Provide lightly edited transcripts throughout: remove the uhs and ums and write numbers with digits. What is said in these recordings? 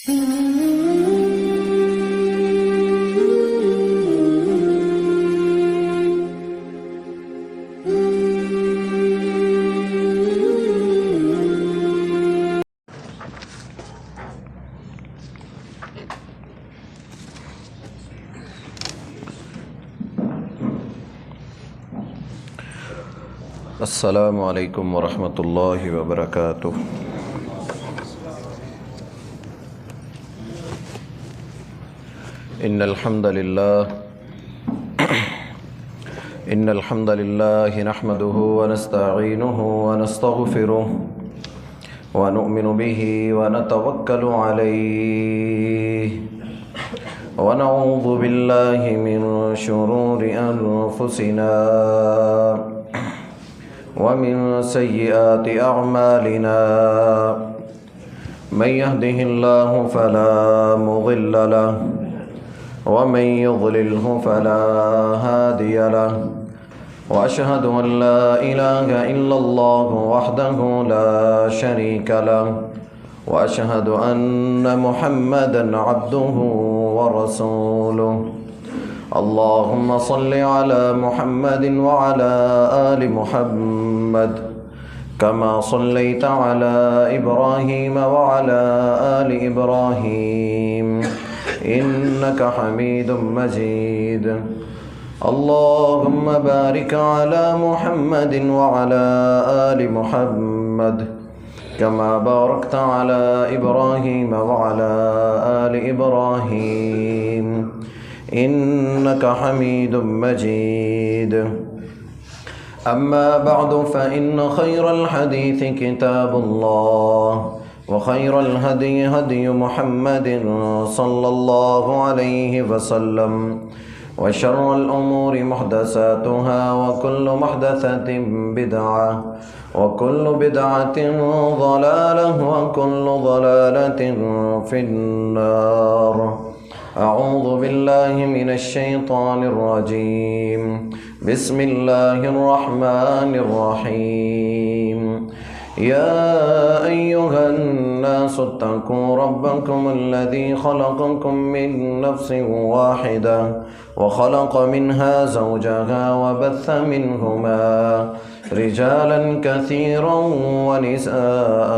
السلام علیکم ورحمۃ اللہ وبرکاتہ۔ ان الحمد للہ نحمده ونستعینه ونستغفره ونؤمن به ونتوکل علیہ ونعوذ باللہ من شرور انفسنا ومن سيئات أعمالنا من يهده الله فلا مضل له ومن يضلله فلا هادي له وأشهد أن لا إله إلا الله وحده لا شريك له وأشهد أن محمدا عبده ورسوله اللهم صل على محمد وعلى آل محمد كما صليت على إبراهيم وعلى آل إبراهيم إنك حميد مجيد اللهم بارك على محمد وعلى آل محمد كما باركت على إبراهيم وعلى آل إبراهيم إنك حميد مجيد أما بعد فإن خير الحديث كتاب الله وخير الهدي هدي محمد صلى الله عليه وسلم وشر الأمور محدثاتها وكل محدثة بدعة وكل بدعة ضلالة وكل ضلالة في النار اعوذ باللہ من الشیطان الرجیم بسم اللہ الرحمن الرحیم یا ایہا الناس اتقوا ربکم الذی خلقکم من نفس واحدہ وخلق منها زوجها وبث منهما رجالا كثيرا ونساء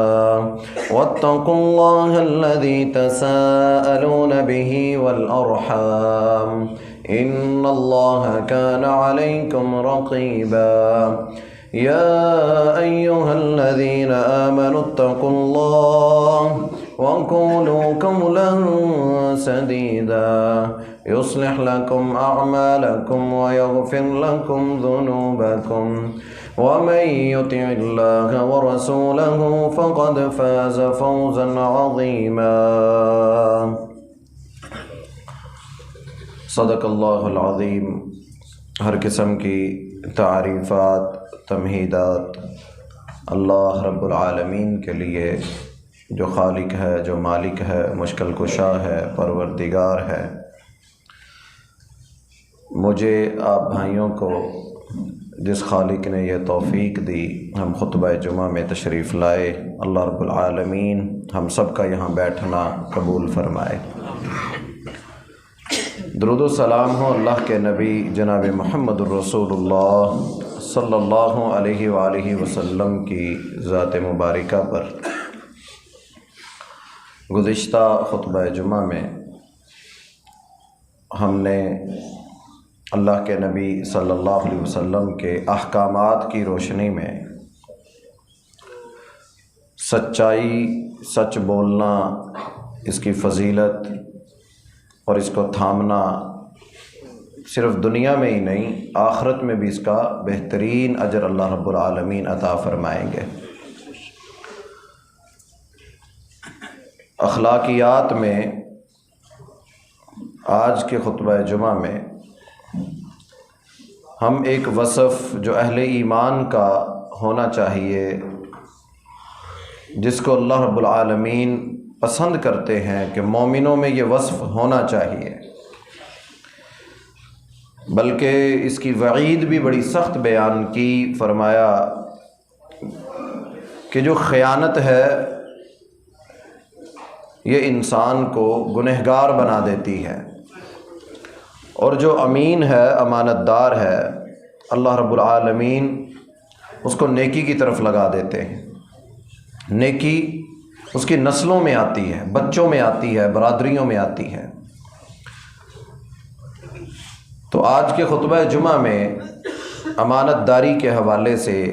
واتقوا الله الذي تساءلون به والأرحام إن الله كان عليكم رقيبا يا أيها الذين آمنوا اتقوا الله وقولوا قولا سديدا يصلح لكم أعمالكم ويغفر لكم ذنوبكم ومن يطع الله ورسوله فقد فاز فوزا عظيما صدق اللہ العظیم۔ ہر قسم کی تعریفات تمہیدات اللہ رب العالمین کے لیے، جو خالق ہے، جو مالک ہے، مشکل کشا ہے، پروردگار ہے۔ مجھے آپ بھائیوں کو جس خالق نے یہ توفیق دی ہم خطبہ جمعہ میں تشریف لائے، اللہ رب العالمین ہم سب کا یہاں بیٹھنا قبول فرمائے۔ درود و سلام ہو اللہ کے نبی جناب محمد الرسول اللہ صلی اللہ علیہ وآلہ وسلم کی ذات مبارکہ پر۔ گزشتہ خطبہ جمعہ میں ہم نے اللہ کے نبی صلی اللہ علیہ وسلم کے احکامات کی روشنی میں سچائی، سچ بولنا، اس کی فضیلت اور اس کو تھامنا صرف دنیا میں ہی نہیں، آخرت میں بھی اس کا بہترین اجر اللہ رب العالمین عطا فرمائیں گے۔ اخلاقیات میں آج کے خطبہ جمعہ میں ہم ایک وصف جو اہل ایمان کا ہونا چاہیے، جس کو اللہ رب العالمین پسند کرتے ہیں کہ مومنوں میں یہ وصف ہونا چاہیے، بلکہ اس کی وعید بھی بڑی سخت بیان کی، فرمایا کہ جو خیانت ہے یہ انسان کو گنہگار بنا دیتی ہے، اور جو امین ہے، امانت دار ہے، اللہ رب العالمین اس کو نیکی کی طرف لگا دیتے ہیں۔ نیکی اس کی نسلوں میں آتی ہے، بچوں میں آتی ہے، برادریوں میں آتی ہے۔ تو آج کے خطبہ جمعہ میں امانت داری کے حوالے سے،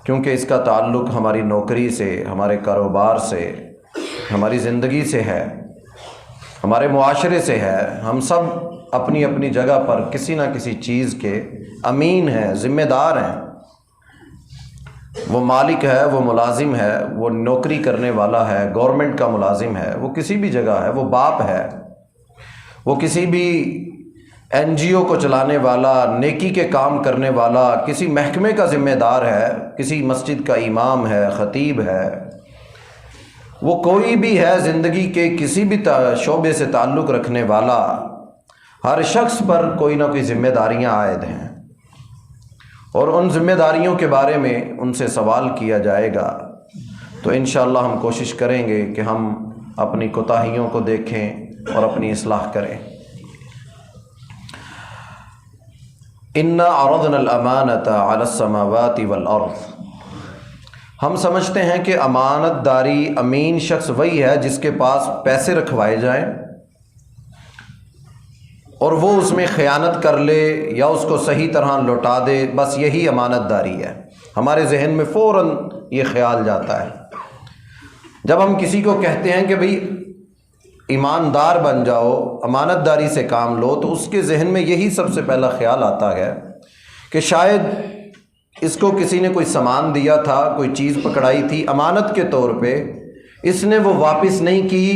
کیونکہ اس کا تعلق ہماری نوکری سے، ہمارے کاروبار سے، ہماری زندگی سے ہے، ہمارے معاشرے سے ہے، ہم سب اپنی اپنی جگہ پر کسی نہ کسی چیز کے امین ہیں، ذمہ دار ہیں۔ وہ مالک ہے، وہ ملازم ہے، وہ نوکری کرنے والا ہے، گورنمنٹ کا ملازم ہے، وہ کسی بھی جگہ ہے، وہ باپ ہے، وہ کسی بھی این جی او کو چلانے والا، نیکی کے کام کرنے والا، کسی محکمے کا ذمہ دار ہے، کسی مسجد کا امام ہے، خطیب ہے، وہ کوئی بھی ہے، زندگی کے کسی بھی شعبے سے تعلق رکھنے والا، ہر شخص پر کوئی نہ کوئی ذمہ داریاں عائد ہیں، اور ان ذمہ داریوں کے بارے میں ان سے سوال کیا جائے گا۔ تو انشاءاللہ ہم کوشش کریں گے کہ ہم اپنی کوتاہیوں کو دیکھیں اور اپنی اصلاح کریں۔ اِنَّا عَرَضْنَا الْأَمَانَةَ عَلَى السَّمَاوَاتِ وَالْأَرْضِ۔ ہم سمجھتے ہیں کہ امانت داری، امین شخص وہی ہے جس کے پاس پیسے رکھوائے جائیں اور وہ اس میں خیانت کر لے یا اس کو صحیح طرح لوٹا دے، بس یہی امانت داری ہے۔ ہمارے ذہن میں فوراً یہ خیال جاتا ہے جب ہم کسی کو کہتے ہیں کہ بھئی ایماندار بن جاؤ، امانت داری سے کام لو، تو اس کے ذہن میں یہی سب سے پہلا خیال آتا ہے کہ شاید اس کو کسی نے کوئی سامان دیا تھا، کوئی چیز پکڑائی تھی امانت کے طور پہ، اس نے وہ واپس نہیں کی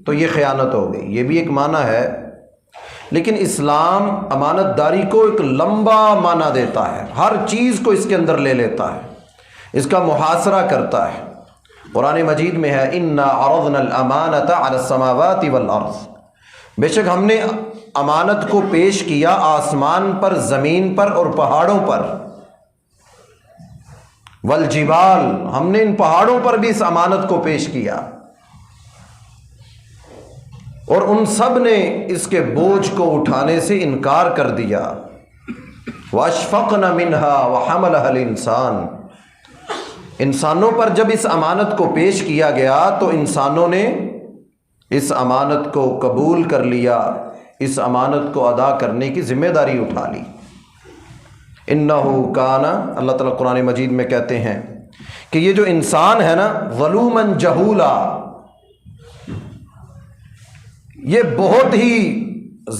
تو یہ خیانت ہو گئی۔ یہ بھی ایک معنی ہے، لیکن اسلام امانت داری کو ایک لمبا معنی دیتا ہے، ہر چیز کو اس کے اندر لے لیتا ہے، اس کا محاصرہ کرتا ہے۔ قرآن مجید میں ہے اِنَّا عَرَضْنَا الْأَمَانَةَ عَلَى السَّمَاوَاتِ وَالْأَرْضِ۔ بے شک ہم نے امانت کو پیش کیا آسمان پر، زمین پر اور پہاڑوں پر۔ والجبال، ہم نے ان پہاڑوں پر بھی اس امانت کو پیش کیا، اور ان سب نے اس کے بوجھ کو اٹھانے سے انکار کر دیا۔ وَأَشْفَقْنَ مِنْهَا وَحَمَلَهَا الْإِنسَانُ۔ انسانوں پر جب اس امانت کو پیش کیا گیا تو انسانوں نے اس امانت کو قبول کر لیا، اس امانت کو ادا کرنے کی ذمہ داری اٹھا لی۔ اِنَّهُ كَانَ، اللہ تعالیٰ قرآن مجید میں کہتے ہیں کہ یہ جو انسان ہے نا، ظلوماً جہولا، یہ بہت ہی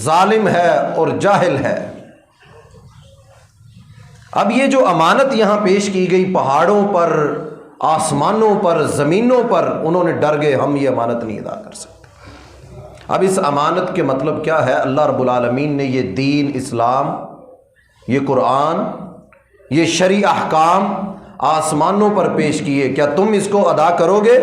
ظالم ہے اور جاہل ہے۔ اب یہ جو امانت یہاں پیش کی گئی، پہاڑوں پر، آسمانوں پر، زمینوں پر، انہوں نے ڈر گئے، ہم یہ امانت نہیں ادا کر سکتے۔ اب اس امانت کے مطلب کیا ہے؟ اللہ رب العالمین نے یہ دین اسلام، یہ قرآن، یہ شرعی احکام آسمانوں پر پیش کیے، کیا تم اس کو ادا کرو گے؟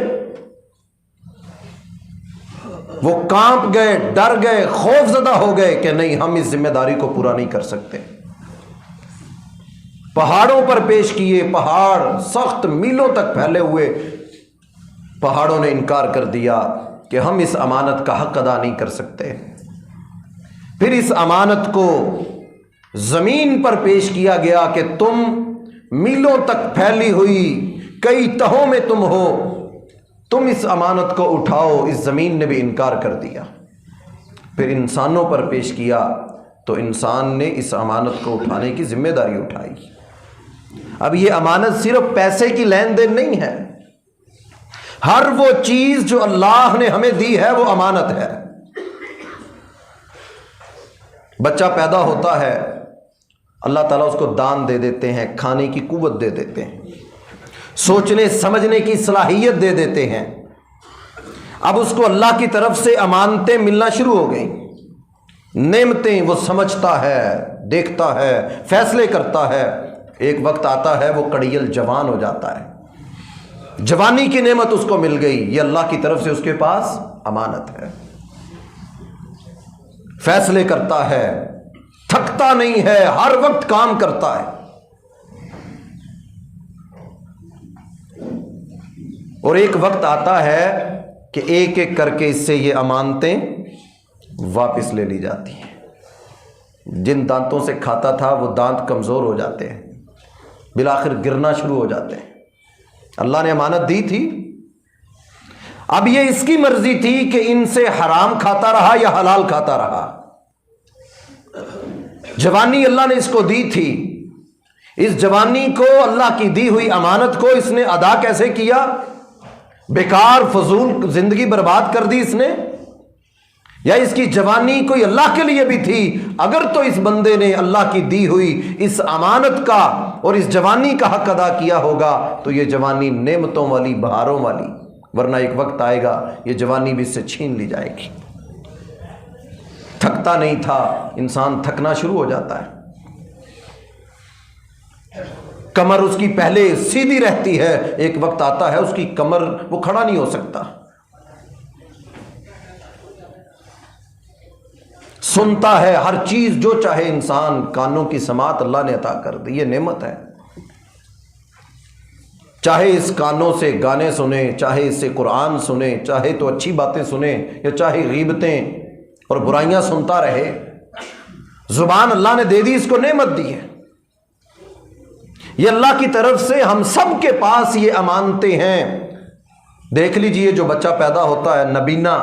وہ کانپ گئے، ڈر گئے، خوف زدہ ہو گئے کہ نہیں، ہم اس ذمہ داری کو پورا نہیں کر سکتے۔ پہاڑوں پر پیش کیے، پہاڑ سخت میلوں تک پھیلے ہوئے، پہاڑوں نے انکار کر دیا کہ ہم اس امانت کا حق ادا نہیں کر سکتے۔ پھر اس امانت کو زمین پر پیش کیا گیا کہ تم میلوں تک پھیلی ہوئی، کئی تہوں میں تم ہو، تم اس امانت کو اٹھاؤ، اس زمین نے بھی انکار کر دیا۔ پھر انسانوں پر پیش کیا تو انسان نے اس امانت کو اٹھانے کی ذمہ داری اٹھائی۔ اب یہ امانت صرف پیسے کی لین دین نہیں ہے، ہر وہ چیز جو اللہ نے ہمیں دی ہے وہ امانت ہے۔ بچہ پیدا ہوتا ہے، اللہ تعالیٰ اس کو دان دے دیتے ہیں، کھانے کی قوت دے دیتے ہیں، سوچنے سمجھنے کی صلاحیت دے دیتے ہیں۔ اب اس کو اللہ کی طرف سے امانتیں ملنا شروع ہو گئیں، نعمتیں وہ سمجھتا ہے، دیکھتا ہے، فیصلے کرتا ہے۔ ایک وقت آتا ہے وہ کڑیل جوان ہو جاتا ہے، جوانی کی نعمت اس کو مل گئی، یہ اللہ کی طرف سے اس کے پاس امانت ہے۔ فیصلے کرتا ہے، تھکتا نہیں ہے، ہر وقت کام کرتا ہے۔ اور ایک وقت آتا ہے کہ ایک ایک کر کے اس سے یہ امانتیں واپس لے لی جاتی ہیں۔ جن دانتوں سے کھاتا تھا وہ دانت کمزور ہو جاتے ہیں، بالآخر گرنا شروع ہو جاتے ہیں۔ اللہ نے امانت دی تھی، اب یہ اس کی مرضی تھی کہ ان سے حرام کھاتا رہا یا حلال کھاتا رہا۔ جوانی اللہ نے اس کو دی تھی، اس جوانی کو، اللہ کی دی ہوئی امانت کو اس نے ادا کیسے کیا؟ بیکار فضول زندگی برباد کر دی اس نے؟ یا اس کی جوانی کوئی اللہ کے لیے بھی تھی؟ اگر تو اس بندے نے اللہ کی دی ہوئی اس امانت کا اور اس جوانی کا حق ادا کیا ہوگا تو یہ جوانی نعمتوں والی، بہاروں والی، ورنہ ایک وقت آئے گا یہ جوانی بھی اس سے چھین لی جائے گی۔ تھکتا نہیں تھا، انسان تھکنا شروع ہو جاتا ہے، کمر اس کی پہلے سیدھی رہتی ہے، ایک وقت آتا ہے اس کی کمر، وہ کھڑا نہیں ہو سکتا۔ سنتا ہے ہر چیز جو چاہے انسان، کانوں کی سماعت اللہ نے عطا کر دی، یہ نعمت ہے۔ چاہے اس کانوں سے گانے سنے، چاہے اس سے قرآن سنے، چاہے تو اچھی باتیں سنے یا چاہے غیبتیں اور برائیاں سنتا رہے، زبان اللہ نے دے دی، اس کو نعمت دی ہے۔ یہ اللہ کی طرف سے ہم سب کے پاس یہ امانتیں ہیں۔ دیکھ لیجئے جو بچہ پیدا ہوتا ہے نبینا،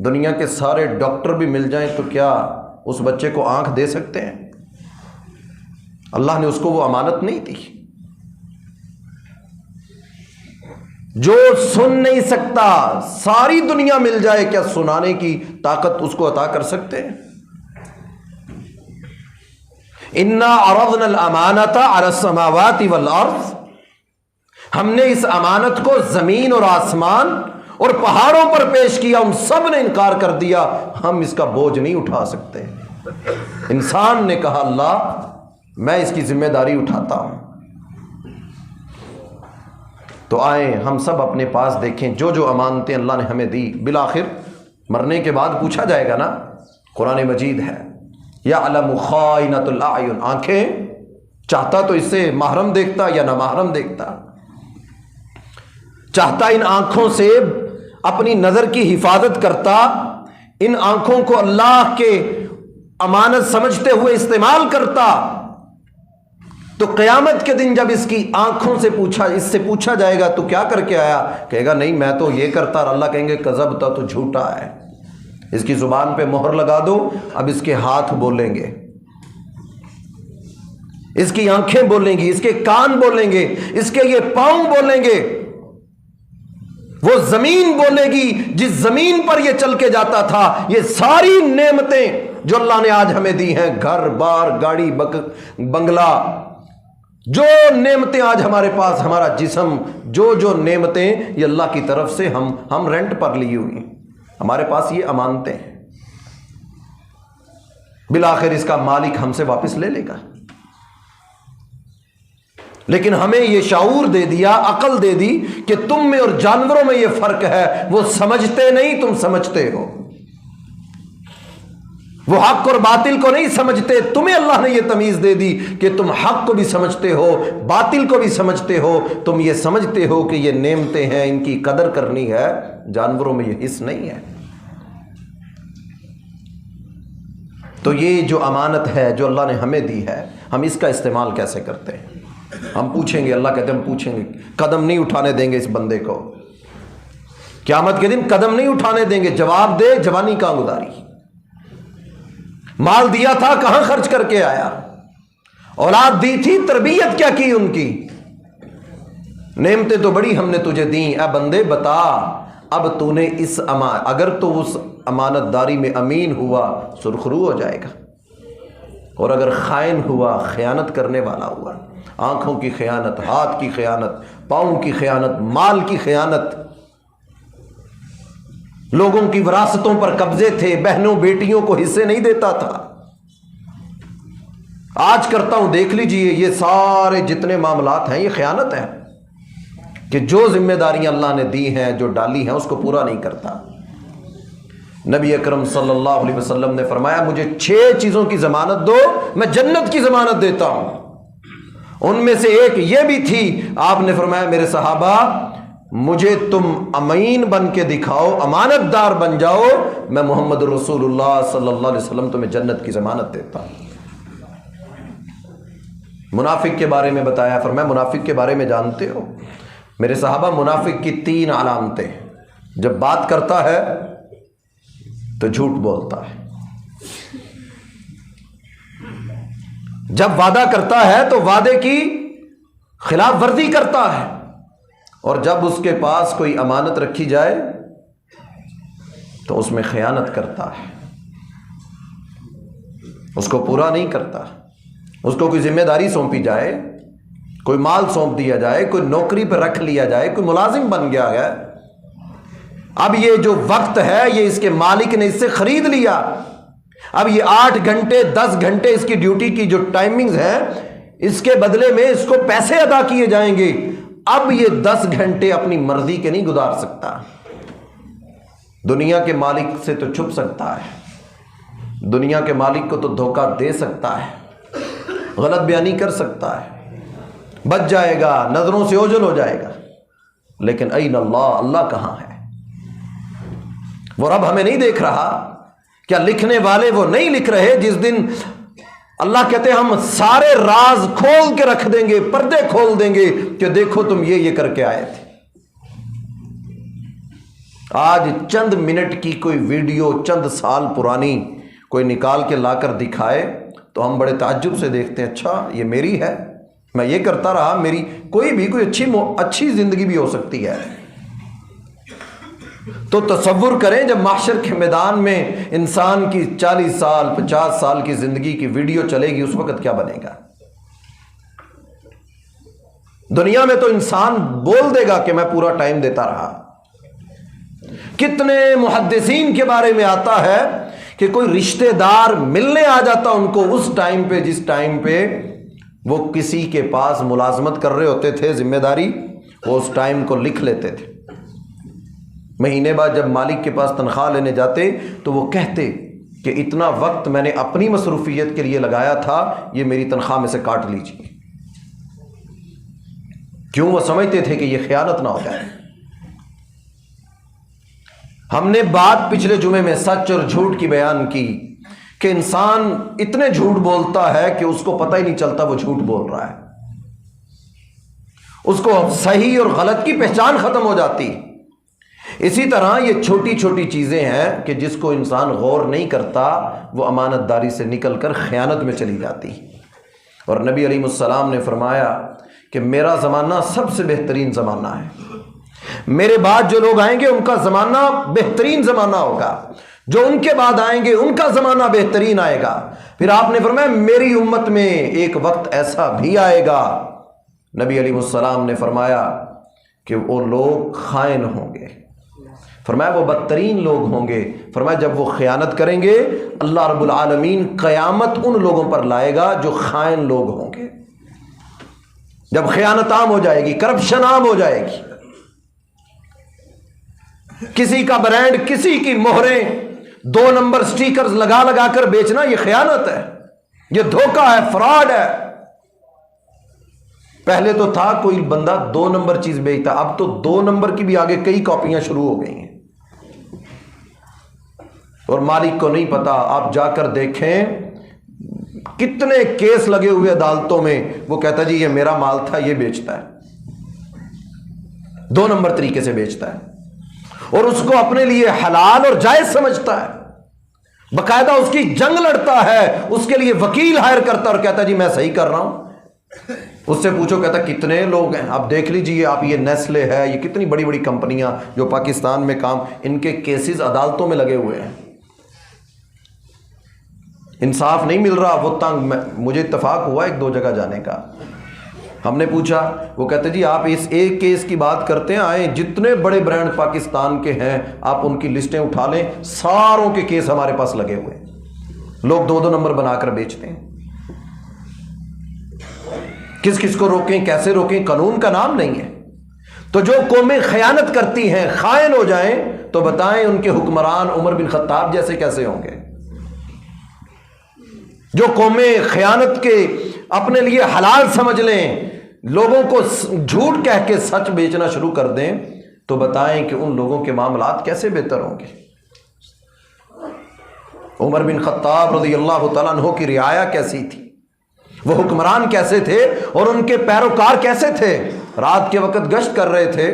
دنیا کے سارے ڈاکٹر بھی مل جائیں تو کیا اس بچے کو آنکھ دے سکتے ہیں؟ اللہ نے اس کو وہ امانت نہیں دی۔ جو سن نہیں سکتا، ساری دنیا مل جائے، کیا سنانے کی طاقت اس کو عطا کر سکتے ہیں؟ انا عرضنا الامانۃ علی السماوات والارض، ہم نے اس امانت کو زمین اور آسمان اور پہاڑوں پر پیش کیا، ان سب نے انکار کر دیا، ہم اس کا بوجھ نہیں اٹھا سکتے۔ انسان نے کہا اللہ میں اس کی ذمہ داری اٹھاتا ہوں۔ تو آئیں ہم سب اپنے پاس دیکھیں جو جو امانتیں اللہ نے ہمیں دی، بالآخر مرنے کے بعد پوچھا جائے گا نا۔ قرآن مجید ہے یعلم خائنۃ الاعین، آنکھیں چاہتا تو اس سے محرم دیکھتا یا نامحرم دیکھتا، چاہتا ان آنکھوں سے اپنی نظر کی حفاظت کرتا، ان آنکھوں کو اللہ کے امانت سمجھتے ہوئے استعمال کرتا، تو قیامت کے دن جب اس کی آنکھوں سے اس سے پوچھا جائے گا تو کیا کر کے آیا؟ کہے گا نہیں میں تو یہ کرتا، اور اللہ کہیں گے کذبتا، تو جھوٹا ہے۔ اس کی زبان پہ مہر لگا دو، اب اس کے ہاتھ بولیں گے، اس کی آنکھیں بولیں گی، اس کے کان بولیں گے، اس کے یہ پاؤں بولیں گے، وہ زمین بولے گی جس زمین پر یہ چل کے جاتا تھا۔ یہ ساری نعمتیں جو اللہ نے آج ہمیں دی ہیں، گھر بار، گاڑی بنگلہ، جو نعمتیں آج ہمارے پاس، ہمارا جسم، جو جو نعمتیں یہ اللہ کی طرف سے ہم رینٹ پر لی ہوئی، ہمارے پاس یہ امانتیں ہیں، بالآخر اس کا مالک ہم سے واپس لے لے گا۔ لیکن ہمیں یہ شعور دے دیا، عقل دے دی کہ تم میں اور جانوروں میں یہ فرق ہے، وہ سمجھتے نہیں، تم سمجھتے ہو۔ وہ حق اور باطل کو نہیں سمجھتے، تمہیں اللہ نے یہ تمیز دے دی کہ تم حق کو بھی سمجھتے ہو، باطل کو بھی سمجھتے ہو، تم یہ سمجھتے ہو کہ یہ نعمتیں ہیں، ان کی قدر کرنی ہے۔ جانوروں میں یہ حص نہیں ہے۔ تو یہ جو امانت ہے جو اللہ نے ہمیں دی ہے، ہم اس کا استعمال کیسے کرتے ہیں؟ ہم پوچھیں گے، اللہ کہتے ہیں ہم پوچھیں گے، قدم نہیں اٹھانے دیں گے اس بندے کو، قیامت کے دن قدم نہیں اٹھانے دیں گے۔ جواب دے، جوانی کہاں گزاری، مال دیا تھا کہاں خرچ کر کے آیا، اولاد دی تھی تربیت کیا کی ان کی، نعمتیں تو بڑی ہم نے تجھے دیں، اے بندے بتا اب تو نے اس اگر تو اس امانت داری میں امین ہوا سرخرو ہو جائے گا، اور اگر خائن ہوا، خیانت کرنے والا ہوا، آنکھوں کی خیانت، ہاتھ کی خیانت، پاؤں کی خیانت، مال کی خیانت، لوگوں کی وراثتوں پر قبضے تھے، بہنوں بیٹیوں کو حصے نہیں دیتا تھا۔ آج کرتا ہوں، دیکھ لیجئے یہ سارے جتنے معاملات ہیں یہ خیانت ہے، کہ جو ذمہ داریاں اللہ نے دی ہیں، جو ڈالی ہیں، اس کو پورا نہیں کرتا۔ نبی اکرم صلی اللہ علیہ وسلم نے فرمایا مجھے 6 چیزوں کی ضمانت دو، میں جنت کی ضمانت دیتا ہوں۔ ان میں سے ایک یہ بھی تھی، آپ نے فرمایا میرے صحابہ مجھے تم امین بن کے دکھاؤ، امانت دار بن جاؤ، میں محمد رسول اللہ صلی اللہ علیہ وسلم تمہیں جنت کی ضمانت دیتا ہوں۔ منافق کے بارے میں بتایا، فرمایا منافق کے بارے میں جانتے ہو میرے صحابہ؟ منافق کی 3 علامتیں، جب بات کرتا ہے تو جھوٹ بولتا ہے، جب وعدہ کرتا ہے تو وعدے کی خلاف ورزی کرتا ہے، اور جب اس کے پاس کوئی امانت رکھی جائے تو اس میں خیانت کرتا ہے، اس کو پورا نہیں کرتا۔ اس کو کوئی ذمہ داری سونپی جائے، کوئی مال سونپ دیا جائے، کوئی نوکری پہ رکھ لیا جائے، کوئی ملازم بن گیا ہے، اب یہ جو وقت ہے یہ اس کے مالک نے اس سے خرید لیا، اب یہ 8 گھنٹے 10 گھنٹے اس کی ڈیوٹی کی جو ٹائمنگز ہیں اس کے بدلے میں اس کو پیسے ادا کیے جائیں گے، اب یہ 10 گھنٹے اپنی مرضی کے نہیں گزار سکتا، دنیا کے مالک سے تو چھپ سکتا ہے، دنیا کے مالک کو تو دھوکہ دے سکتا ہے، غلط بیانی کر سکتا ہے، بچ جائے گا، نظروں سے اوجھل ہو جائے گا، لیکن این اللہ، اللہ کہاں ہے؟ وہ رب ہمیں نہیں دیکھ رہا کیا؟ لکھنے والے وہ نہیں لکھ رہے جس دن اللہ کہتے ہیں ہم سارے راز کھول کے رکھ دیں گے، پردے کھول دیں گے کہ دیکھو تم یہ کر کے آئے تھے۔ آج چند منٹ کی کوئی ویڈیو چند سال پرانی کوئی نکال کے لا کر دکھائے تو ہم بڑے تعجب سے دیکھتے ہیں، اچھا یہ میری ہے، میں یہ کرتا رہا، میری کوئی اچھی زندگی بھی ہو سکتی ہے۔ تو تصور کریں جب محشر کے میدان میں انسان کی 40 سال 50 سال کی زندگی کی ویڈیو چلے گی، اس وقت کیا بنے گا؟ دنیا میں تو انسان بول دے گا کہ میں پورا ٹائم دیتا رہا۔ کتنے محدثین کے بارے میں آتا ہے کہ کوئی رشتہ دار ملنے آ جاتا ان کو اس ٹائم پہ جس ٹائم پہ وہ کسی کے پاس ملازمت کر رہے ہوتے تھے، ذمہ داری، وہ اس ٹائم کو لکھ لیتے تھے۔ مہینے بعد جب مالک کے پاس تنخواہ لینے جاتے تو وہ کہتے کہ اتنا وقت میں نے اپنی مصروفیت کے لیے لگایا تھا، یہ میری تنخواہ میں سے کاٹ لیجیے۔ کیوں؟ وہ سمجھتے تھے کہ یہ خیانت نہ ہو جائے۔ ہم نے بات پچھلے جمعے میں سچ اور جھوٹ کی بیان کی کہ انسان اتنے جھوٹ بولتا ہے کہ اس کو پتہ ہی نہیں چلتا وہ جھوٹ بول رہا ہے، اس کو صحیح اور غلط کی پہچان ختم ہو جاتی۔ اسی طرح یہ چھوٹی چھوٹی چیزیں ہیں کہ جس کو انسان غور نہیں کرتا وہ امانت داری سے نکل کر خیانت میں چلی جاتی۔ اور نبی علیہ السلام نے فرمایا کہ میرا زمانہ سب سے بہترین زمانہ ہے، میرے بعد جو لوگ آئیں گے ان کا زمانہ بہترین زمانہ ہوگا، جو ان کے بعد آئیں گے ان کا زمانہ بہترین آئے گا۔ پھر آپ نے فرمایا میری امت میں ایک وقت ایسا بھی آئے گا، نبی علیہ السلام نے فرمایا کہ وہ لوگ خائن ہوں گے، فرمایا وہ بدترین لوگ ہوں گے، فرمایا جب وہ خیانت کریں گے اللہ رب العالمین قیامت ان لوگوں پر لائے گا جو خائن لوگ ہوں گے۔ جب خیانت عام ہو جائے گی، کرپشن عام ہو جائے گی، کسی کا برانڈ، کسی کی مہریں 2 نمبر سٹیکرز لگا لگا کر بیچنا، یہ خیانت ہے، یہ دھوکہ ہے، فراڈ ہے۔ پہلے تو تھا کوئی بندہ 2 نمبر چیز بیچتا، اب تو 2 نمبر کی بھی آگے کئی کاپیاں شروع ہو گئی ہیں، اور مالک کو نہیں پتا۔ آپ جا کر دیکھیں کتنے کیس لگے ہوئے عدالتوں میں، وہ کہتا جی یہ میرا مال تھا، یہ بیچتا ہے، 2 نمبر طریقے سے بیچتا ہے، اور اس کو اپنے لیے حلال اور جائز سمجھتا ہے، باقاعدہ اس کی جنگ لڑتا ہے، اس کے لیے وکیل ہائر کرتا اور کہتا جی میں صحیح کر رہا ہوں۔ اس سے پوچھو، کہتا کتنے لوگ ہیں، آپ دیکھ لیجئے، آپ یہ نیسلے ہے، یہ کتنی بڑی بڑی کمپنیاں جو پاکستان میں کام، ان کے کیسز عدالتوں میں لگے ہوئے ہیں، انصاف نہیں مل رہا، وہ تنگ۔ مجھے اتفاق ہوا 1-2 جگہ جانے کا، ہم نے پوچھا، وہ کہتے جی آپ اس ایک کیس کی بات کرتے ہیں، آئیں جتنے بڑے برانڈ پاکستان کے ہیں آپ ان کی لسٹیں اٹھا لیں، ساروں کے کیس ہمارے پاس لگے ہوئے ہیں، لوگ 2-2 نمبر بنا کر بیچتے ہیں۔ کس کس کو روکیں، کیسے روکیں، قانون کا نام نہیں ہے۔ تو جو قومیں خیانت کرتی ہیں، خائن ہو جائیں، تو بتائیں ان کے حکمران عمر بن خطاب جیسے کیسے ہوں گے؟ جو قومیں خیانت کے اپنے لیے حلال سمجھ لیں، لوگوں کو جھوٹ کہہ کے سچ بیچنا شروع کر دیں، تو بتائیں کہ ان لوگوں کے معاملات کیسے بہتر ہوں گے؟ عمر بن خطاب رضی اللہ تعالیٰ عنہ کی رعایا کیسی تھی، وہ حکمران کیسے تھے اور ان کے پیروکار کیسے تھے؟ رات کے وقت گشت کر رہے تھے،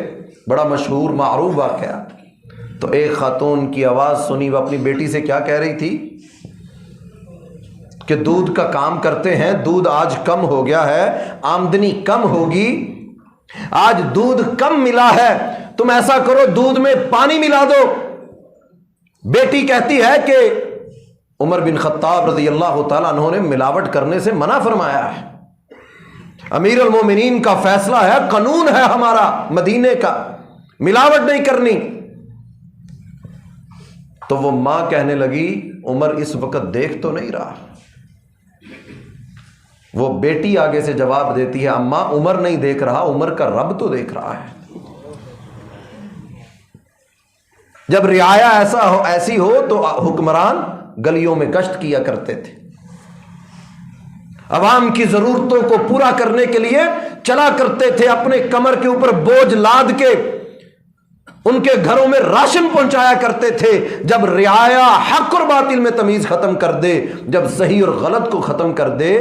بڑا مشہور معروف واقعہ، تو ایک خاتون کی آواز سنی، وہ اپنی بیٹی سے کیا کہہ رہی تھی کہ دودھ کا کام کرتے ہیں، دودھ آج کم ہو گیا ہے، آمدنی کم ہوگی، آج دودھ کم ملا ہے، تم ایسا کرو دودھ میں پانی ملا دو۔ بیٹی کہتی ہے کہ عمر بن خطاب رضی اللہ تعالیٰ عنہ نے ملاوٹ کرنے سے منع فرمایا ہے، امیر المومنین کا فیصلہ ہے، قانون ہے ہمارا مدینے کا، ملاوٹ نہیں کرنی۔ تو وہ ماں کہنے لگی عمر اس وقت دیکھ تو نہیں رہا؟ وہ بیٹی آگے سے جواب دیتی ہے اماں عمر نہیں دیکھ رہا، عمر کا رب تو دیکھ رہا ہے۔ جب رعایا ایسی ہو تو حکمران گلیوں میں گشت کیا کرتے تھے، عوام کی ضرورتوں کو پورا کرنے کے لیے چلا کرتے تھے، اپنے کمر کے اوپر بوجھ لاد کے ان کے گھروں میں راشن پہنچایا کرتے تھے۔ جب رعایا حق اور باطل میں تمیز ختم کر دے، جب صحیح اور غلط کو ختم کر دے،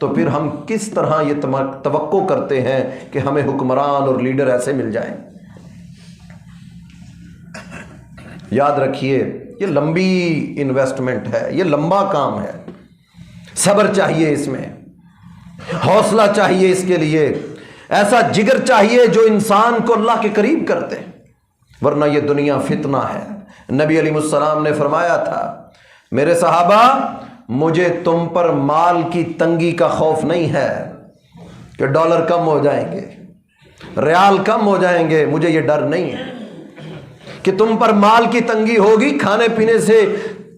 تو پھر ہم کس طرح یہ توقع کرتے ہیں کہ ہمیں حکمران اور لیڈر ایسے مل جائیں؟ یاد رکھیے یہ لمبی انویسٹمنٹ ہے، یہ لمبا کام ہے، صبر چاہیے، اس میں حوصلہ چاہیے، اس کے لیے ایسا جگر چاہیے جو انسان کو اللہ کے قریب کرتے، ورنہ یہ دنیا فتنہ ہے۔ نبی علیہ السلام نے فرمایا تھا میرے صحابہ مجھے تم پر مال کی تنگی کا خوف نہیں ہے کہ ڈالر کم ہو جائیں گے، ریال کم ہو جائیں گے، مجھے یہ ڈر نہیں ہے کہ تم پر مال کی تنگی ہوگی، کھانے پینے سے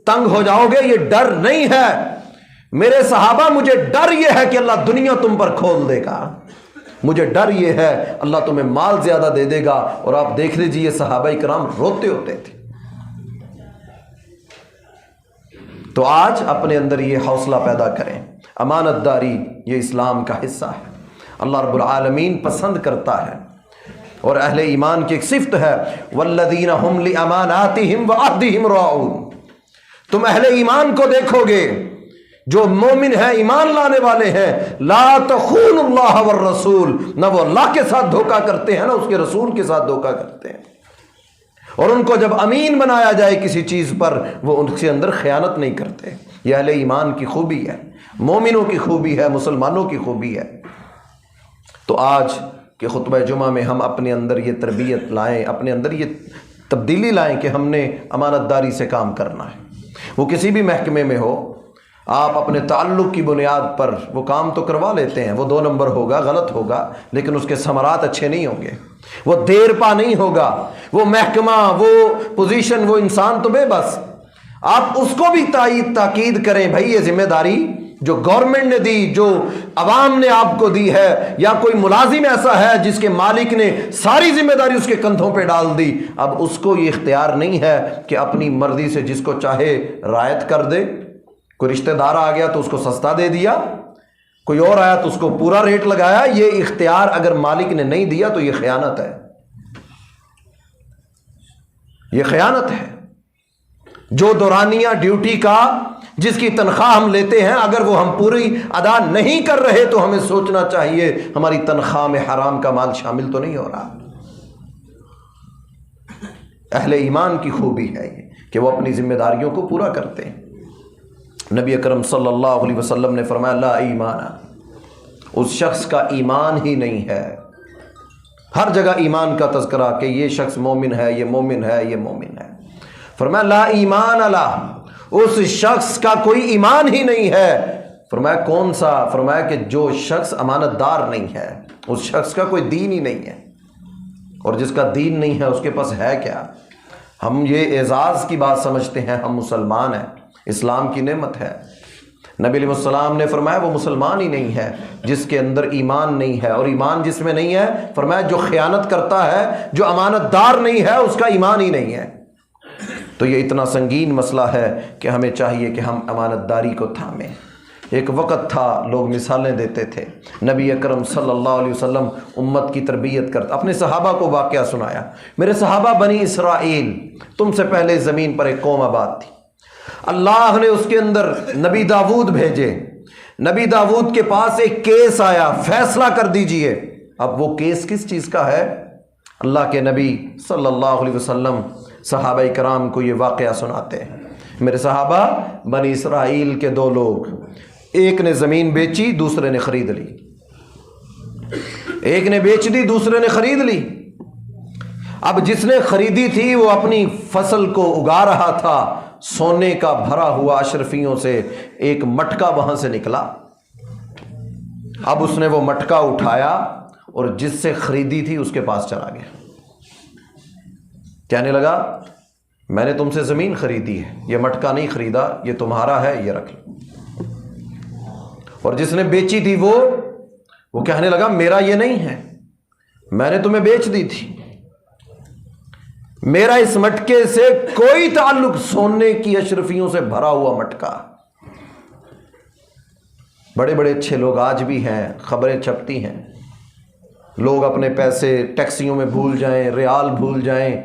تنگ ہو جاؤ گے، یہ ڈر نہیں ہے میرے صحابہ، مجھے ڈر یہ ہے کہ اللہ دنیا تم پر کھول دے گا، مجھے ڈر یہ ہے اللہ تمہیں مال زیادہ دے دے گا۔ اور آپ دیکھ لیجئے صحابہ کرام روتے ہوتے تھے۔ تو آج اپنے اندر یہ حوصلہ پیدا کریں، امانت داری یہ اسلام کا حصہ ہے، اللہ رب العالمین پسند کرتا ہے، اور اہل ایمان کی ایک صفت ہے والذین هم لاماناتهم وعہدہم راعون۔ تم اہل ایمان کو دیکھو گے جو مومن ہیں، ایمان لانے والے ہیں، لا تخونوا اللہ والرسول، نہ وہ اللہ کے ساتھ دھوکہ کرتے ہیں نہ اس کے رسول کے ساتھ دھوکہ کرتے ہیں، اور ان کو جب امین بنایا جائے کسی چیز پر وہ ان کے اندر خیانت نہیں کرتے۔ یہ اہل ایمان کی خوبی ہے، مومنوں کی خوبی ہے، مسلمانوں کی خوبی ہے۔ تو آج کہ خطبہ جمعہ میں ہم اپنے اندر یہ تربیت لائیں، اپنے اندر یہ تبدیلی لائیں کہ ہم نے امانت داری سے کام کرنا ہے۔ وہ کسی بھی محکمے میں ہو، آپ اپنے تعلق کی بنیاد پر وہ کام تو کروا لیتے ہیں، وہ 2 نمبر ہوگا، غلط ہوگا، لیکن اس کے ثمرات اچھے نہیں ہوں گے، وہ دیر پا نہیں ہوگا، وہ محکمہ، وہ پوزیشن، وہ انسان تو بے بس۔ آپ اس کو بھی تاکید کریں بھائی یہ ذمہ داری جو گورنمنٹ نے دی، جو عوام نے آپ کو دی ہے، یا کوئی ملازم ایسا ہے جس کے مالک نے ساری ذمہ داری اس کے کندھوں پہ ڈال دی، اب اس کو یہ اختیار نہیں ہے کہ اپنی مرضی سے جس کو چاہے رعایت کر دے۔ کوئی رشتہ دار آ گیا تو اس کو سستا دے دیا، کوئی اور آیا تو اس کو پورا ریٹ لگایا۔ یہ اختیار اگر مالک نے نہیں دیا تو یہ خیانت ہے، یہ خیانت ہے۔ جو دورانیہ ڈیوٹی کا جس کی تنخواہ ہم لیتے ہیں اگر وہ ہم پوری ادا نہیں کر رہے تو ہمیں سوچنا چاہیے ہماری تنخواہ میں حرام کا مال شامل تو نہیں ہو رہا۔ اہل ایمان کی خوبی ہے یہ کہ وہ اپنی ذمہ داریوں کو پورا کرتے ہیں۔ نبی اکرم صلی اللہ علیہ وسلم نے فرمایا لا ایمان، اس شخص کا ایمان ہی نہیں ہے۔ ہر جگہ ایمان کا تذکرہ کہ یہ شخص مومن ہے، یہ مومن ہے، یہ مومن ہے۔ فرمایا لا ایمان اللہ، اس شخص کا کوئی ایمان ہی نہیں ہے۔ فرمایا کون سا؟ فرمایا کہ جو شخص امانت دار نہیں ہے، اس شخص کا کوئی دین ہی نہیں ہے، اور جس کا دین نہیں ہے اس کے پاس ہے کیا؟ ہم یہ اعزاز کی بات سمجھتے ہیں، ہم مسلمان ہیں، اسلام کی نعمت ہے۔ نبی علیہ السلام نے فرمایا وہ مسلمان ہی نہیں ہے جس کے اندر ایمان نہیں ہے، اور ایمان جس میں نہیں ہے فرمایا جو خیانت کرتا ہے، جو امانت دار نہیں ہے، اس کا ایمان ہی نہیں ہے۔ تو یہ اتنا سنگین مسئلہ ہے کہ ہمیں چاہیے کہ ہم امانت داری کو تھامیں، ایک وقت تھا لوگ مثالیں دیتے تھے، نبی اکرم صلی اللہ علیہ وسلم امت کی تربیت کرتے، اپنے صحابہ کو واقعہ سنایا، میرے صحابہ بنی اسرائیل، تم سے پہلے زمین پر ایک قوم آباد تھی، اللہ نے اس کے اندر نبی داؤد بھیجے، نبی داؤد کے پاس ایک کیس آیا، فیصلہ کر دیجئے۔ اب وہ کیس کس چیز کا ہے؟ اللہ کے نبی صلی اللہ علیہ وسلم صحابہ کرام کو یہ واقعہ سناتے ہیں، میرے صحابہ بنی اسرائیل کے دو لوگ، ایک نے زمین بیچی، دوسرے نے خرید لی، ایک نے بیچ دی، دوسرے نے خرید لی۔ اب جس نے خریدی تھی وہ اپنی فصل کو اگا رہا تھا، سونے کا بھرا ہوا اشرفیوں سے ایک مٹکا وہاں سے نکلا، اب اس نے وہ مٹکا اٹھایا اور جس سے خریدی تھی اس کے پاس چلا گیا، کہنے لگا میں نے تم سے زمین خریدی ہے، یہ مٹکا نہیں خریدا، یہ تمہارا ہے، یہ رکھ لو۔ اور جس نے بیچی تھی وہ کہنے لگا میرا یہ نہیں ہے، میں نے تمہیں بیچ دی تھی، میرا اس مٹکے سے کوئی تعلق، سونے کی اشرفیوں سے بھرا ہوا مٹکا۔ بڑے بڑے اچھے لوگ آج بھی ہیں، خبریں چھپتی ہیں، لوگ اپنے پیسے ٹیکسیوں میں بھول جائیں، ریال بھول جائیں،